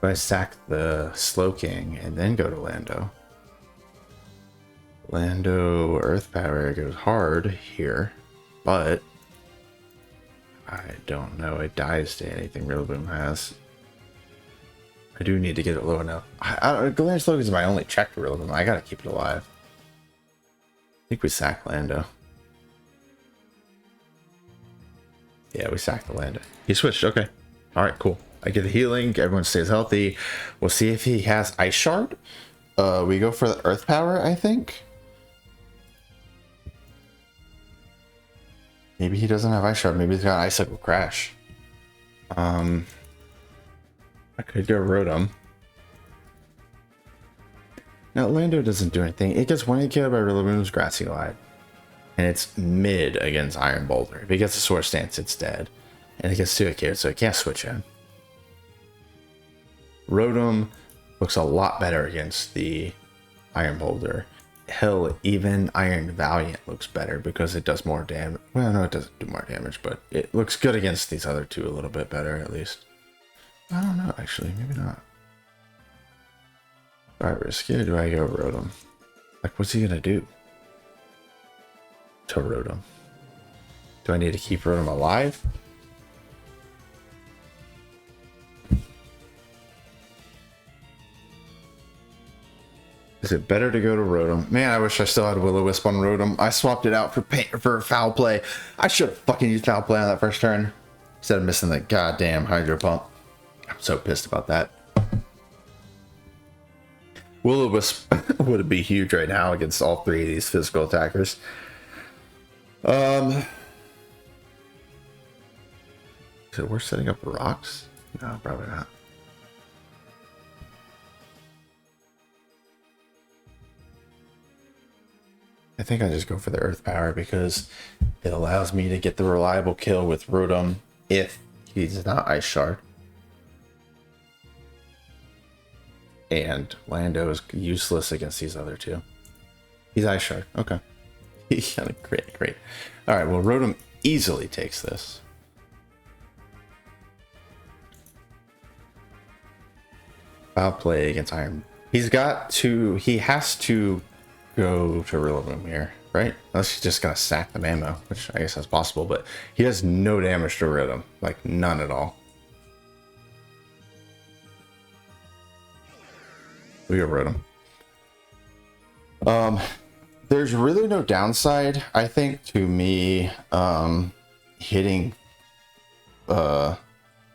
Do I sack the Slowking and then go to Lando? Lando Earth Power goes hard here, but I don't know. It dies to anything Rillaboom has. I do need to get it low enough. Galarian Slowking is my only check to Rillaboom. I gotta keep it alive. I think we sack Lando. Yeah, we sacked the Lando. He switched. Okay. All right, cool. I get the healing. Everyone stays healthy. We'll see if he has Ice Shard. We go for the Earth Power, I think. Maybe he doesn't have Ice Shard. Maybe he's got Icicle Crash. I could go Rotom. Now, Lando doesn't do anything. It gets 1-hit KO by Rillaboom's Grassy Glide. And it's mid against Iron Boulder. If he gets a Swords Dance, it's dead. And it gets 2-hit KO, so it can't switch in. Rotom looks a lot better against the Iron Boulder. Hell, even Iron Valiant looks better because it does more damage. Well, no, it doesn't do more damage, but it looks good against these other two a little bit better, at least. I don't know, actually. Maybe not. Do I risk it or do I go Rotom? Like, what's he gonna do to Rotom? Do I need to keep Rotom alive? Is it better to go to Rotom? Man, I wish I still had Will-O-Wisp on Rotom. I swapped it out for Foul Play. I should have fucking used Foul Play on that first turn instead of missing the goddamn Hydro Pump. I'm so pissed about that. Will-O-Wisp would be huge right now against all three of these physical attackers. Is it worth setting up rocks? No, probably not. I think I just go for the Earth Power because it allows me to get the reliable kill with Rotom if he's not Ice Shard. And Lando is useless against these other two. He's Ice Shard. Okay. Great. Alright, well, Rotom easily takes this. Foul Play against Iron. He has to go to Rillaboom here, right? Unless he's just gonna sack the Mammo, which I guess that's possible, but he has no damage to Rotom. Like, none at all. We go Rotom. There's really no downside, I think, to me hitting oh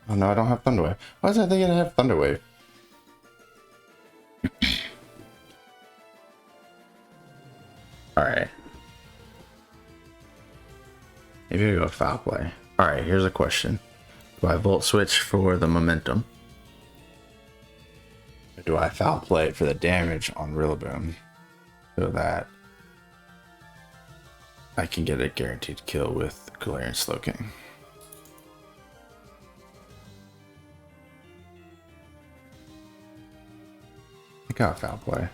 no, I don't have Thunder Wave. Why was I thinking I have Thunder Wave? Alright. Maybe we go Foul Play. Alright, here's a question. Do I Volt Switch for the momentum? Or do I Foul Play for the damage on Rillaboom? So that I can get a guaranteed kill with Galarian Slowking. I got Foul Play.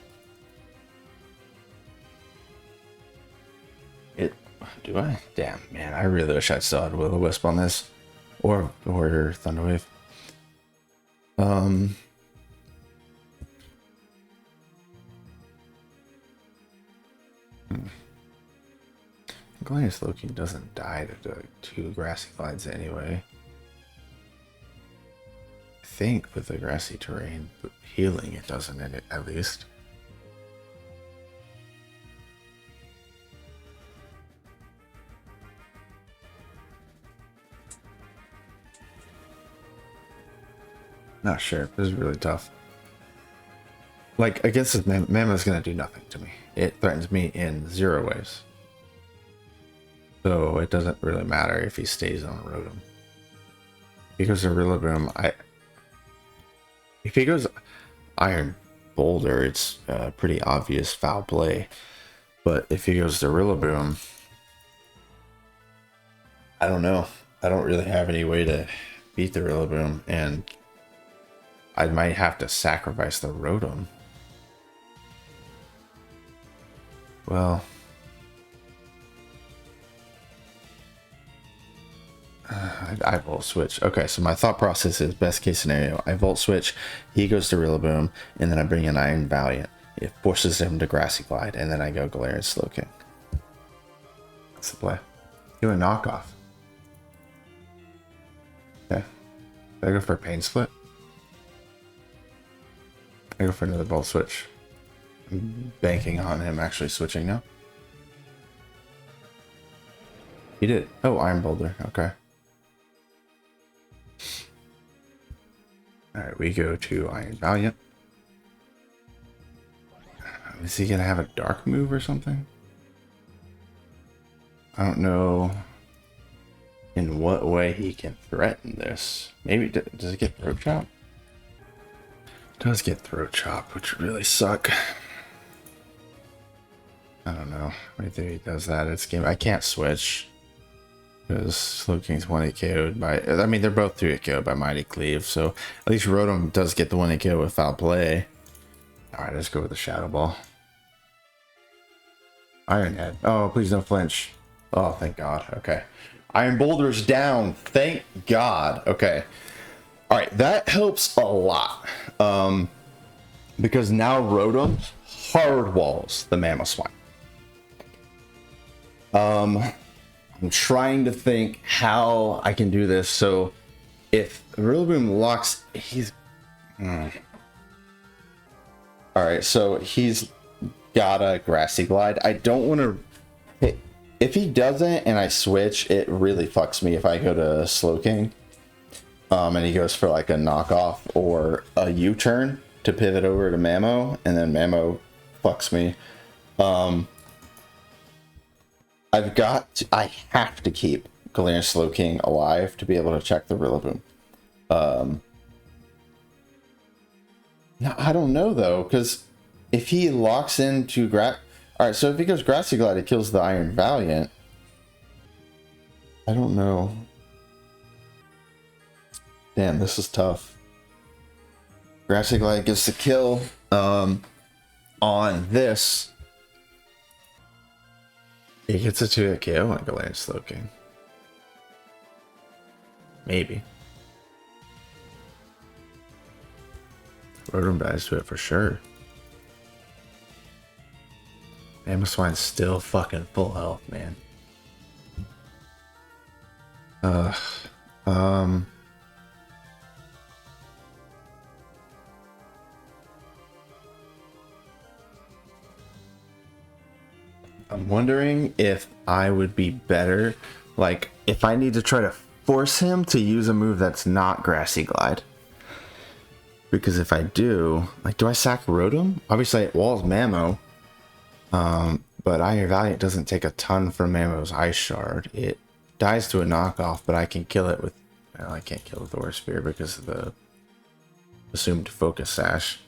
Do I? Damn, man, I really wish I still had Will-O-Wisp on this. Or Thunder Wave. Galarian Slowking doesn't die to the two Grassy Glides anyway. I think with the grassy terrain healing it doesn't at least. Not sure. This is really tough. Like, I guess Mammo's gonna do nothing to me. It threatens me in 0 ways. So it doesn't really matter if he stays on Rotom. he goes to Rillaboom, if he goes Iron Boulder, it's pretty obvious foul play. But if he goes to Rillaboom, I don't know. I don't really have any way to beat the Rillaboom, and I might have to sacrifice the Rotom. Well, I Volt Switch. Okay, so my thought process is best case scenario. I Volt Switch, he goes to Rillaboom, and then I bring in Iron Valiant. It forces him to Grassy Glide, and then I go Galarian Slowking. That's the play. Do a knockoff. Okay. I go for a Pain Split. I go for another Volt Switch. I'm banking on him actually switching now. He did. Oh, Iron Boulder. Okay. Alright, we go to Iron Valiant. Is he gonna have a dark move or something? I don't know in what way he can threaten this. Maybe, does it get Throat Chop? It does get Throat Chop, which would really suck. I don't know. I think he does that. It's game. I can't switch because Slowking's 1-hit KO'd by. I mean, they're both 2-hit KO'd by Mighty Cleave, so at least Rotom does get the 1-hit KO with foul play. All right, let's go with the Shadow Ball. Iron Head. Oh, please don't flinch. Oh, thank God. Okay. Iron Boulder's down. Thank God. Okay. All right, that helps a lot. Because now Rotom hard walls the Mamoswine. I'm trying to think how I can do this. So if Rillaboom locks, he's... All right, so he's got a Grassy Glide. I don't want to... If he doesn't and I switch, it really fucks me if I go to Slowking. And he goes for like a knockoff or a U-turn to pivot over to Mamo, and then Mamo fucks me. I have to keep Galarian Slowking alive to be able to check the Rillaboom. Now, I don't know though, because if he locks into Alright, so if he goes Grassy Glide, it kills the Iron Valiant. I don't know. Damn, this is tough. Grassy Glide gets the kill on this. He gets a 2-hit KO on Galarian Slowking. Maybe. Rotom dies to it for sure. Mamoswine's still fucking full health, man. I'm wondering if I would be better, like, if I need to try to force him to use a move that's not Grassy Glide. Because if I do, like, do I sack Rotom? Obviously, it walls Mamo. But Iron Valiant doesn't take a ton from Mamo's Ice Shard. It dies to a knockoff, but I can kill it with... Well, I can't kill with Aura Sphere because of the assumed Focus Sash.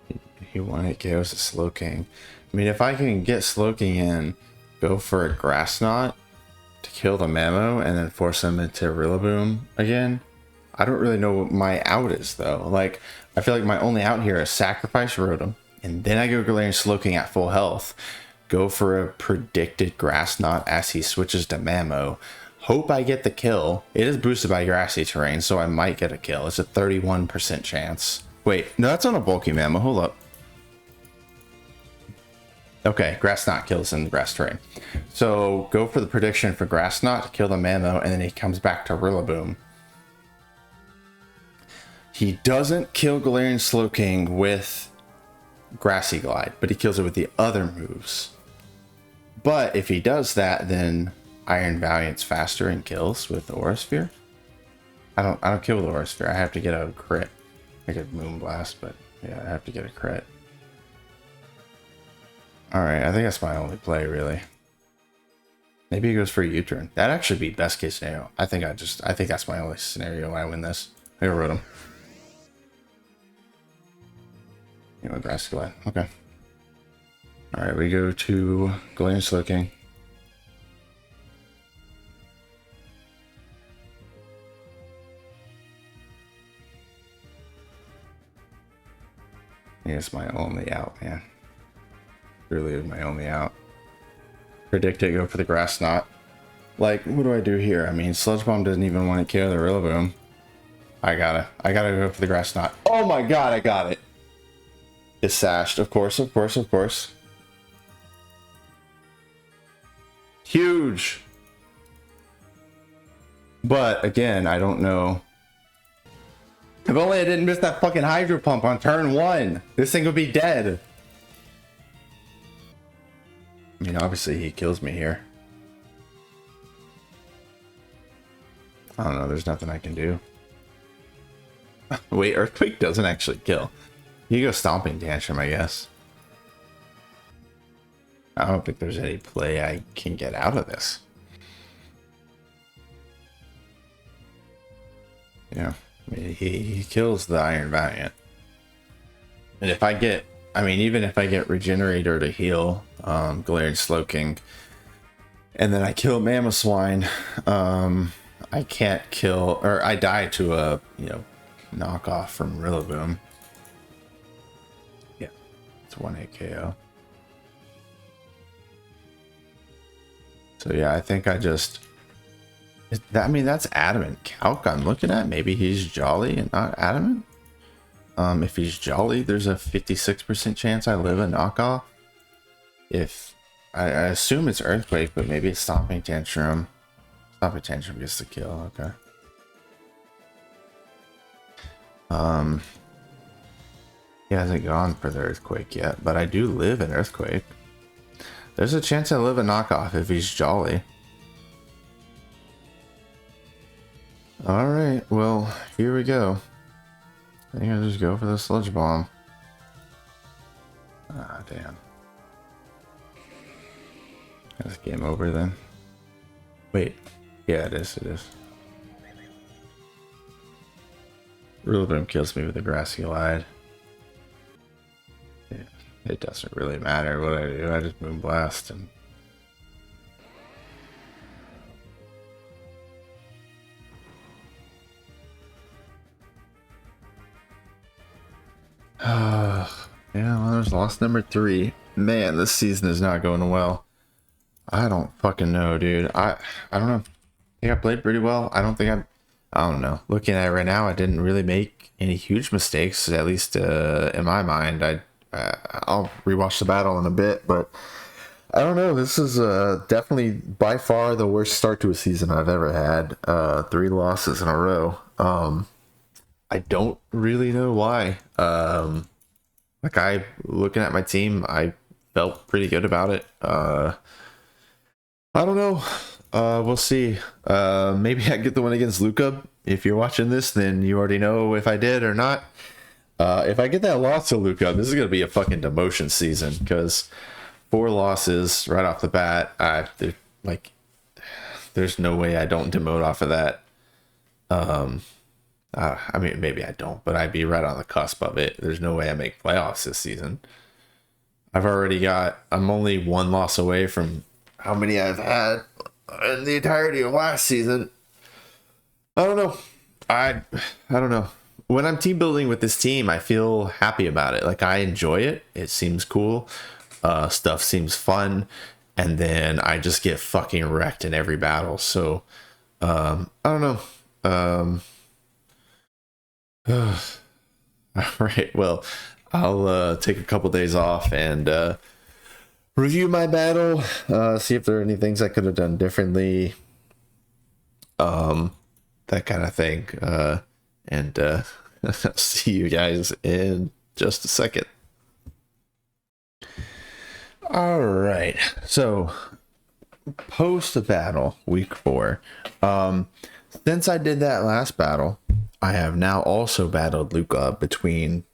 He 1-hit KOs a Slowking. I mean, if I can get Slowking in, go for a Grass Knot to kill the Mamo, and then force him into Rillaboom again, I don't really know what my out is, though. Like, I feel like my only out here is sacrifice Rotom, and then I go Galarian Slowking at full health, go for a predicted Grass Knot as he switches to Mamo, hope I get the kill. It is boosted by Grassy Terrain, so I might get a kill. It's a 31% chance. Wait, no, that's on a bulky Mamo. Hold up. Okay, Grass Knot kills in the Grass Terrain. So go for the prediction for Grass Knot to kill the Mamo, and then he comes back to Rillaboom. He doesn't kill Galarian Slowking with Grassy Glide, but he kills it with the other moves. But if he does that, then Iron Valiant's faster and kills with Aura Sphere. I don't kill with Aura Sphere. I have to get a crit. I get Moonblast, but yeah, I have to get a crit. Alright, I think that's my only play, really. Maybe he goes for a U-turn. That'd actually be best case scenario. I think that's my only scenario when I win this. I wrote him. You know, grass glide. Okay. All right, we go to Galarian Slowking. Yeah, it's my only out, man. Really my only out. Predict it, go for the grass knot. Like, what do I do here? I mean, Sludge Bomb doesn't even want to kill the Rillaboom. I gotta go for the grass knot. Oh my god, I got it. It's sashed, of course. Huge. But again, I don't know. If only I didn't miss that fucking Hydro Pump on turn 1. This thing would be dead. I mean, obviously he kills me here. I don't know, there's nothing I can do. Wait, Earthquake doesn't actually kill. You go Stomping Tantrum, I guess. I don't think there's any play I can get out of this. Yeah, I mean, he kills the Iron Valiant. And if I get, I mean, even if I get Regenerator to heal Galarian Slowking, and then I kill Mamoswine, I can't kill, or I die to a, you know, knockoff from Rillaboom. Yeah, it's 1 KO. So yeah, I think I just, I mean, that's Adamant Calc I'm looking at. Maybe he's Jolly and not Adamant. If he's Jolly, there's a 56% chance I live a knockoff. If I assume it's Earthquake, but maybe it's Stomping Tantrum. Stomping Tantrum gets the kill. Okay. He hasn't gone for the Earthquake yet, but I do live an Earthquake. There's a chance I live a knockoff if he's Jolly. Alright, well, here we go. I think I'll just go for the Sludge Bomb. Ah, damn. That's game over then. Wait. Yeah, it is. Rillaboom kills me with a Grassy Glide. Yeah, it doesn't really matter what I do. I just Moonblast and... yeah, well, there's loss number 3. Man, this season is not going well. I don't fucking know, dude. I don't know. I think I played pretty well. I don't know. Looking at it right now, I didn't really make any huge mistakes, at least in my mind. I'll rewatch the battle in a bit, but I don't know. This is definitely by far the worst start to a season I've ever had. 3 losses in a row. I don't really know why. Like, looking at my team, I felt pretty good about it. I don't know. We'll see. Maybe I get the one against Luca. If you're watching this, then you already know if I did or not. If I get that loss to Luca, this is going to be a fucking demotion season, because 4 losses right off the bat. There's no way I don't demote off of that. I mean, maybe I don't, but I'd be right on the cusp of it. There's no way I make playoffs this season. I'm only 1 loss away from how many I've had in the entirety of last season. I don't know. I don't know. When I'm team building with this team, I feel happy about it. Like, I enjoy it. It seems cool. Stuff seems fun. And then I just get fucking wrecked in every battle. So, I don't know. All right, well, I'll take a couple days off and review my battle, see if there are any things I could have done differently, that kind of thing, and I'll see you guys in just a second. All right, so post battle week 4, since I did that last battle, I have now also battled Luca between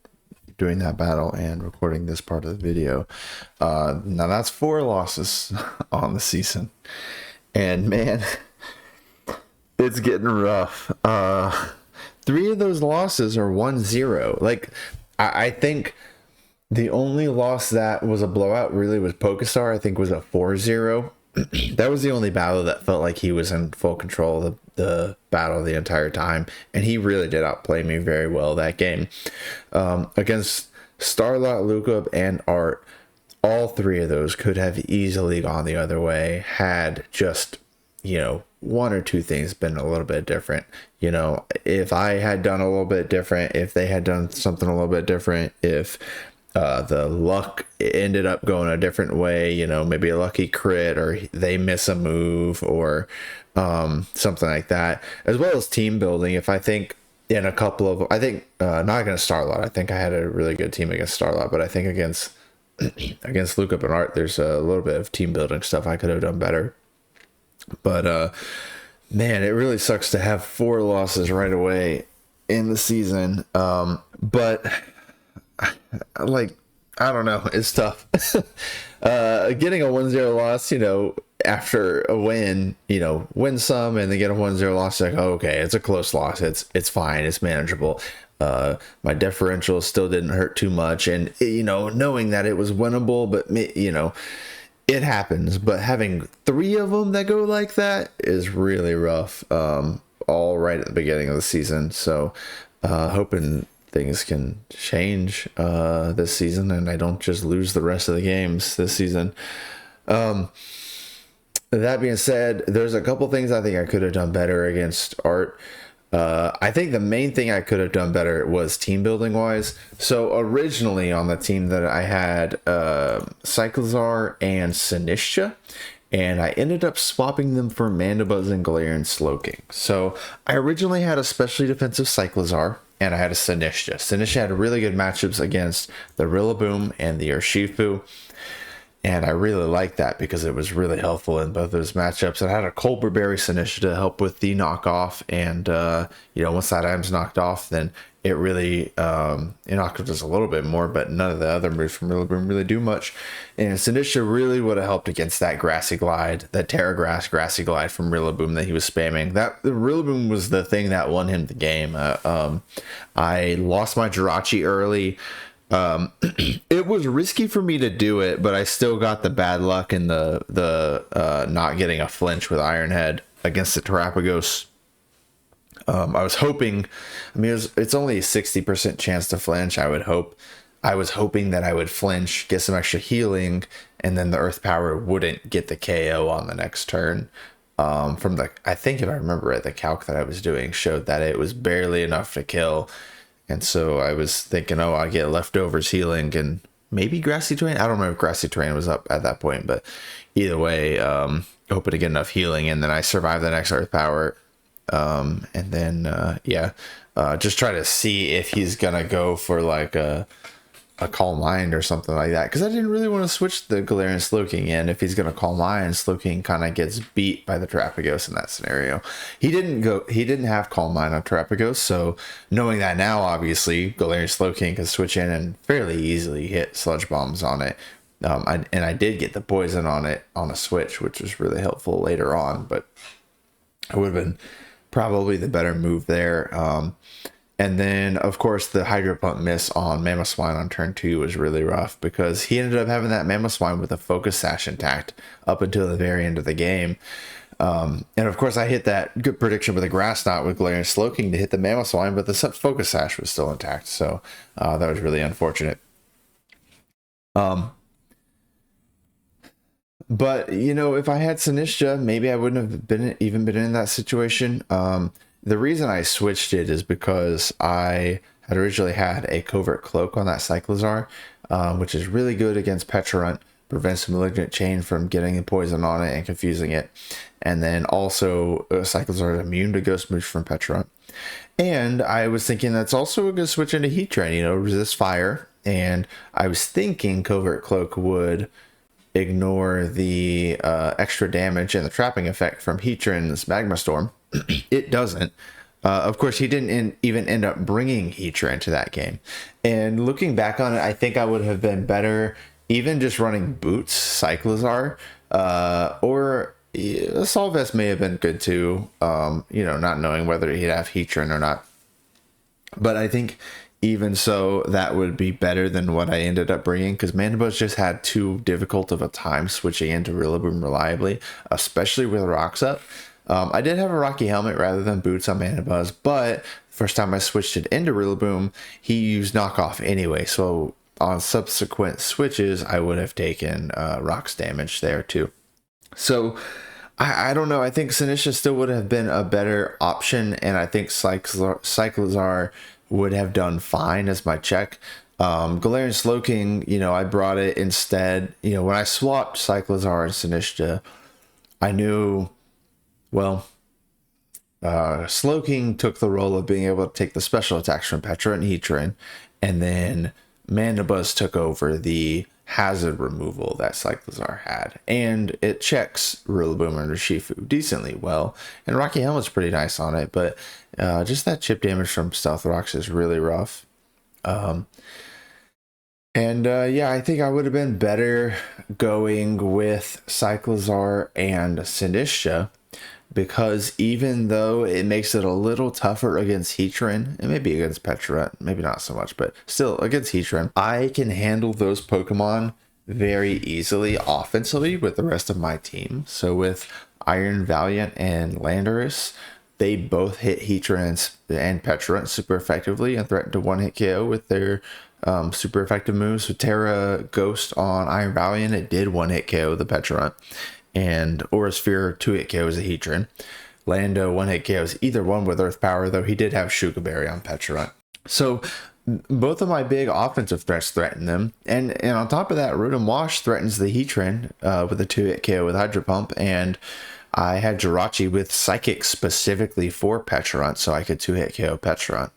doing that battle and recording this part of the video. Now that's 4 losses on the season. And man, it's getting rough. 3 of those losses are 1-0. Like, I think the only loss that was a blowout really was Pokestar. I think was a 4-0. That was the only battle that felt like he was in full control of the battle the entire time, and he really did outplay me very well that game. Against Starlot, Luca, and Art, all 3 of those could have easily gone the other way had just, you know, 1 or 2 things been a little bit different. You know, if I had done a little bit different, if they had done something a little bit different, if the luck ended up going a different way, you know, maybe a lucky crit or they miss a move or something like that, as well as team building. If I think in a couple of, I think not against Starlot, I think I had a really good team against Starlot, but I think against against Luke Up and Art, there's a little bit of team building stuff I could have done better. But man, it really sucks to have 4 losses right away in the season. But like, I don't know, it's tough. Getting a 1-0 loss, you know, after a win, you know, win some and then get a 1-0 loss, like, oh, okay, it's a close loss. It's fine. It's manageable. My differential still didn't hurt too much. And, you know, knowing that it was winnable, but, you know, it happens. But having 3 of them that go like that is really rough, all right at the beginning of the season. So hoping things can change this season and I don't just lose the rest of the games this season. That being said, there's a couple things I think I could have done better against Art. I think the main thing I could have done better was team building wise. So originally on the team that I had Cyclizar and Sinistcha, and I ended up swapping them for Mandibuzz and Galarian Slowking. So I originally had a specially defensive Cyclizar and I had a Sinistcha. Sinistcha had really good matchups against the Rillaboom and the Urshifu. And I really liked that because it was really helpful in both those matchups. I had a Colbur Berry Sinistcha to help with the knockoff. And, you know, once that item's knocked off, then it really, it knocked off just a little bit more, but none of the other moves from Rillaboom really do much. And Sinistcha really would have helped against that Grassy Glide, that Terra Grass Grassy Glide from Rillaboom that he was spamming. That the Rillaboom was the thing that won him the game. I lost my Jirachi early. It was risky for me to do it, but I still got the bad luck in the not getting a flinch with Ironhead against the Terapagos. I was hoping, I mean, it's only a 60% chance to flinch. I was hoping that I would flinch, get some extra healing, and then the Earth Power wouldn't get the KO on the next turn. From the, I think if I remember right, the calc that I was doing showed that it was barely enough to kill. And so I was thinking, oh, I'll get leftovers healing and maybe Grassy Terrain. I don't know if Grassy Terrain was up at that point, but either way, hoping to get enough healing. And then I survived the next Earth Power. And then, just try to see if he's going to go for like a Calm Mind or something like that. Because I didn't really want to switch the Galarian Slowking in. If he's going to Calm Mind, Slowking kind of gets beat by the Terapagos in that scenario. He didn't have Calm Mind on Terapagos, so knowing that now, obviously, Galarian Slowking can switch in and fairly easily hit Sludge Bombs on it. I did get the poison on it on a switch, which was really helpful later on, but it would have been probably the better move there. And then, of course, the Hydro Pump miss on Mamoswine on turn 2 was really rough because he ended up having that Mamoswine with a Focus Sash intact up until the very end of the game. And, of course, I hit that good prediction with a Grass Knot with Galarian Slowking to hit the Mamoswine, but the Focus Sash was still intact. So that was really unfortunate. But, you know, if I had Sinistcha, maybe I wouldn't have been in that situation. The reason I switched it is because I had originally had a Covert Cloak on that Cyclizar, which is really good against Pecharunt, prevents the Malignant Chain from getting the poison on it and confusing it. And then also Cyclizar is immune to Ghost Moves from Pecharunt. And I was thinking that's also a good switch into Heat Train, you know, resist fire. And I was thinking Covert Cloak would ignore the extra damage and the trapping effect from Heatran's Magma Storm. It doesn't. Of course, he didn't even end up bringing Heatran to that game. And looking back on it, I think I would have been better even just running Boots Cyclizar, or Yeah, Assault Vest may have been good too, you know, not knowing whether he'd have Heatran or not. But I think even so, that would be better than what I ended up bringing, because Mandibuzz just had too difficult of a time switching into Rillaboom reliably, especially with rocks up. I did have a Rocky Helmet rather than Boots on Mandibuzz, but first time I switched it into Rillaboom, he used knockoff anyway, so on subsequent switches, I would have taken rocks damage there too. So I don't know. I think Sinistcha still would have been a better option, and I think Cyclizar would have done fine as my check. Galarian Slowking, you know, I brought it instead. You know, when I swapped Cyclizar and Sinistcha, I knew, well, Slowking took the role of being able to take the special attacks from Petra and Heatran, and then Mandibuzz took over the hazard removal that Cyclizar had, and it checks Rillaboom and Urshifu decently well, and Rocky Helmet's pretty nice on it, but just that chip damage from Stealth Rocks is really rough. Yeah, I think I would have been better going with Cyclizar and Sinistcha, because even though it makes it a little tougher against Heatran, and maybe against Petra, maybe not so much, but still against Heatran, I can handle those Pokemon very easily offensively with the rest of my team. So with Iron Valiant and Landorus, they both hit Heatran and Petra super effectively and threaten to one-hit KO with their super effective moves. So Terra Ghost on Iron Valiant, it did one-hit KO the Petra, and Aura Sphere 2-hit KOs a Heatran. Lando 1-hit KOs either one with Earth Power, though he did have Shuka Berry on Petra. So both of my big offensive threats threaten them. And on top of that, Rotom Wash threatens the Heatran with a 2-hit KO with Hydro Pump. And I had Jirachi with Psychic specifically for Petra, so I could 2-hit KO Petra.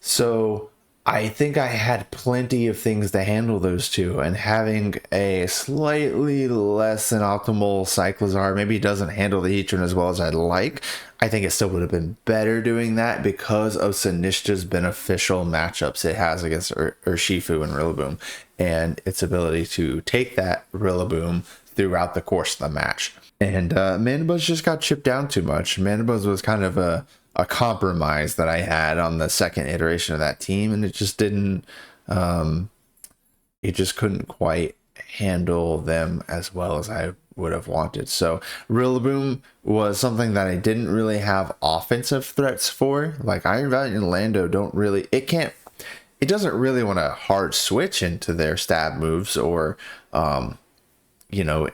So I think I had plenty of things to handle those two, and having a slightly less than optimal Cyclizar, maybe doesn't handle the Heatran as well as I'd like. I think it still would have been better doing that because of Sinistcha's beneficial matchups it has against Urshifu and Rillaboom, and its ability to take that Rillaboom throughout the course of the match. And Mandibuzz just got chipped down too much. Mandibuzz was kind of a compromise that I had on the second iteration of that team, and it just didn't it just couldn't quite handle them as well as I would have wanted. So Rillaboom was something that I didn't really have offensive threats for. Like Iron Valiant and Lando don't really, it doesn't really want to hard switch into their stab moves, or you know,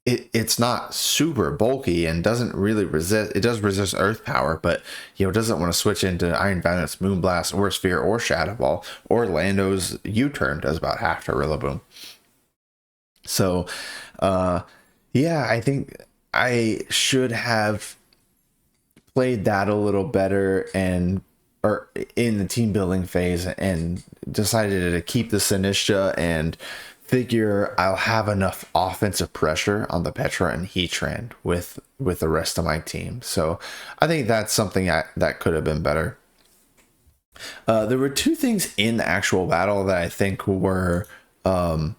it's not super bulky and doesn't really resist. It does resist Earth Power, but you know, it doesn't want to switch into Iron Valiant's Moonblast or Sphere or Shadow Ball, or Lando's U-turn does about half to Rillaboom. So yeah, I think I should have played that a little better or in the team building phase, and decided to keep the Sinistcha and figure I'll have enough offensive pressure on the Petra and Heatran with the rest of my team. So I think that's something that could have been better. There were two things in the actual battle that I think were some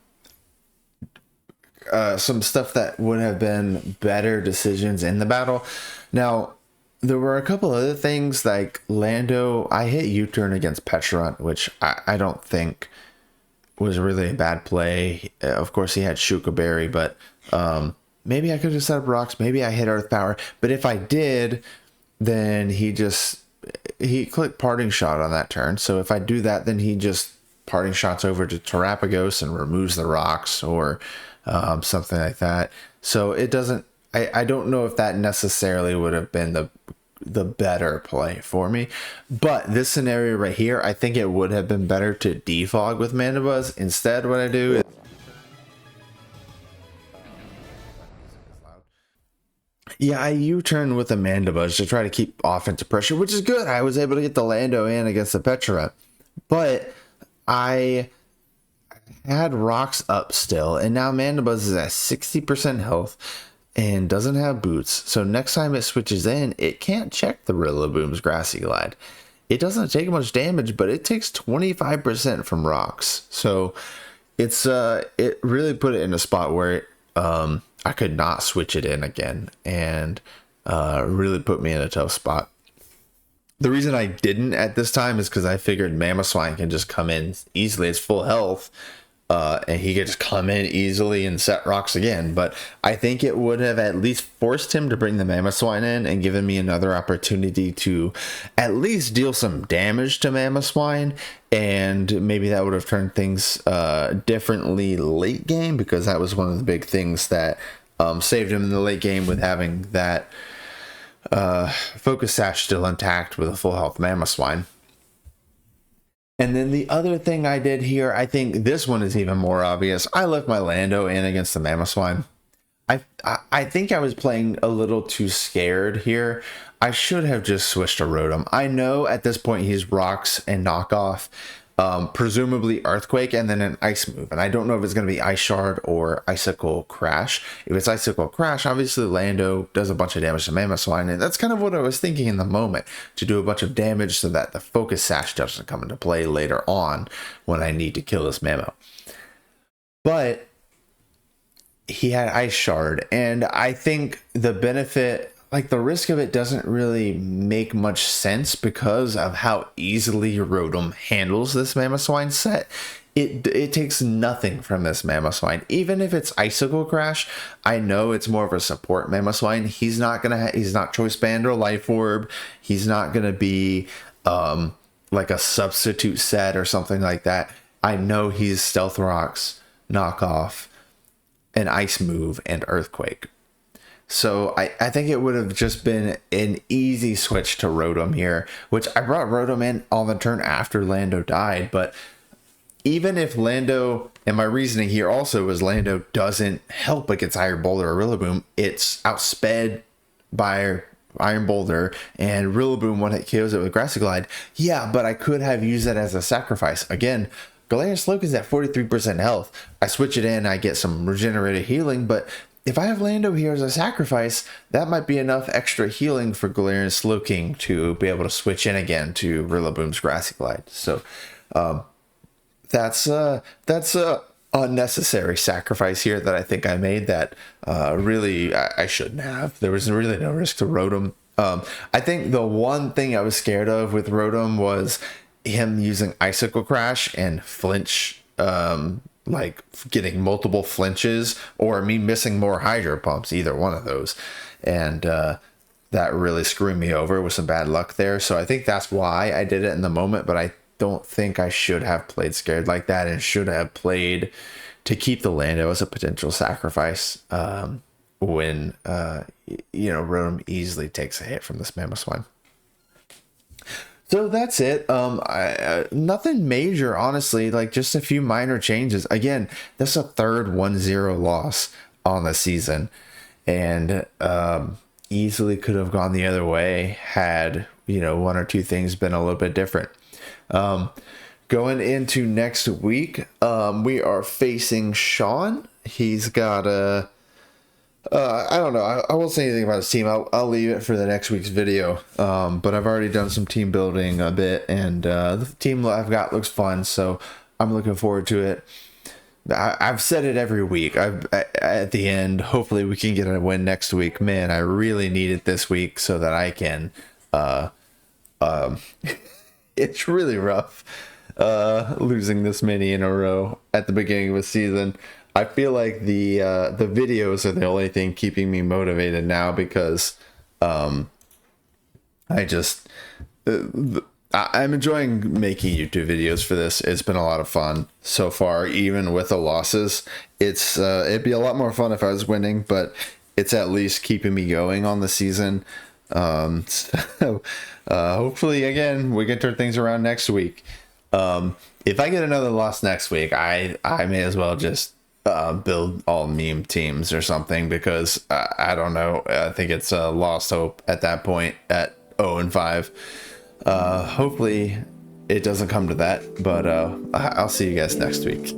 stuff that would have been better decisions in the battle. Now, there were a couple other things, like Lando, I hit U-turn against Petra, which I don't think was really a bad play. Of course, he had Shuka Berry, but maybe I could have set up rocks. Maybe I hit Earth Power. But if I did, then he clicked Parting Shot on that turn. So if I do that, then he just Parting Shots over to Terapagos and removes the rocks, or something like that. So it doesn't, I don't know if that necessarily would have been the better play for me, but this scenario right here, I think it would have been better to defog with Mandibuzz. Instead, what I do is I U-turn with the Mandibuzz to try to keep offensive pressure, which is good. I was able to get the Lando in against the Petra, but I had rocks up still, and now Mandibuzz is at 60% health and doesn't have boots. So next time it switches in, it can't check the Rillaboom's Grassy Glide. It doesn't take much damage, but it takes 25% from rocks. So it's it really put it in a spot where I could not switch it in again, and really put me in a tough spot. The reason I didn't at this time is because I figured Mamoswine can just come in easily. It's full health, and he could just come in easily and set rocks again. But I think it would have at least forced him to bring the Mamoswine in and given me another opportunity to at least deal some damage to Mamoswine. And maybe that would have turned things differently late game, because that was one of the big things that saved him in the late game, with having that Focus Sash still intact with a full health Mamoswine. And then the other thing I did here, I think this one is even more obvious. I left my Lando in against the Mamoswine. I think I was playing a little too scared here. I should have just switched to Rotom. I know at this point he's Rocks and Knockoff, presumably Earthquake, and then an Ice move. And I don't know if it's going to be Ice Shard or Icicle Crash. If it's Icicle Crash, obviously Lando does a bunch of damage to Mamoswine, and that's kind of what I was thinking in the moment, to do a bunch of damage so that the Focus Sash doesn't come into play later on when I need to kill this Mamo. But he had Ice Shard, and I think the benefit, like the risk of it, doesn't really make much sense because of how easily Rotom handles this Mamoswine set. It takes nothing from this Mamoswine. Even if it's Icicle Crash, I know it's more of a support Mamoswine. He's not gonna he's not Choice Band or Life Orb. He's not gonna be like a substitute set or something like that. I know he's Stealth Rocks, Knockoff, an Ice move, and Earthquake. So I think it would have just been an easy switch to Rotom here, which I brought Rotom in on the turn after Lando died. But even if Lando, and my reasoning here also is Lando doesn't help against Iron Boulder or Rillaboom, it's outsped by Iron Boulder, and Rillaboom one hit kills it with Grassy Glide. Yeah, but I could have used that as a sacrifice. Again, Galarian Slowk is at 43% health. I switch it in, I get some regenerated healing, but if I have Lando here as a sacrifice, that might be enough extra healing for Galarian Slowking to be able to switch in again to Rillaboom's Grassy Glide. So that's a unnecessary sacrifice here that I think I made that really I shouldn't have. There was really no risk to Rotom. I think the one thing I was scared of with Rotom was him using Icicle Crash and flinch, like getting multiple flinches, or me missing more Hydro Pumps, either one of those. And that really screwed me over with some bad luck there. So I think that's why I did it in the moment, but I don't think I should have played scared like that, and should have played to keep the Lando as a potential sacrifice when, Rotom easily takes a hit from this Mamoswine. So that's it. Nothing major, honestly, like just a few minor changes. Again, that's a third 1-0 loss on the season, and easily could have gone the other way had, one or two things been a little bit different. Going into next week, we are facing Sean. He's got a I don't know. I won't say anything about his team. I'll leave it for the next week's video. But I've already done some team building a bit, and the team I've got looks fun, so I'm looking forward to it. I've said it every week. At the end, hopefully we can get a win next week. Man, I really need it this week so that I can. It's really rough losing this many in a row at the beginning of a season. I feel like the videos are the only thing keeping me motivated now, because I'm enjoying making YouTube videos for this. It's been a lot of fun so far, even with the losses. It'd be a lot more fun if I was winning, but it's at least keeping me going on the season. So hopefully, again, we can turn things around next week. If I get another loss next week, I may as well just build all meme teams or something, because I don't know. I think it's a lost hope at that point at 0-5. Hopefully it doesn't come to that, but I'll see you guys next week.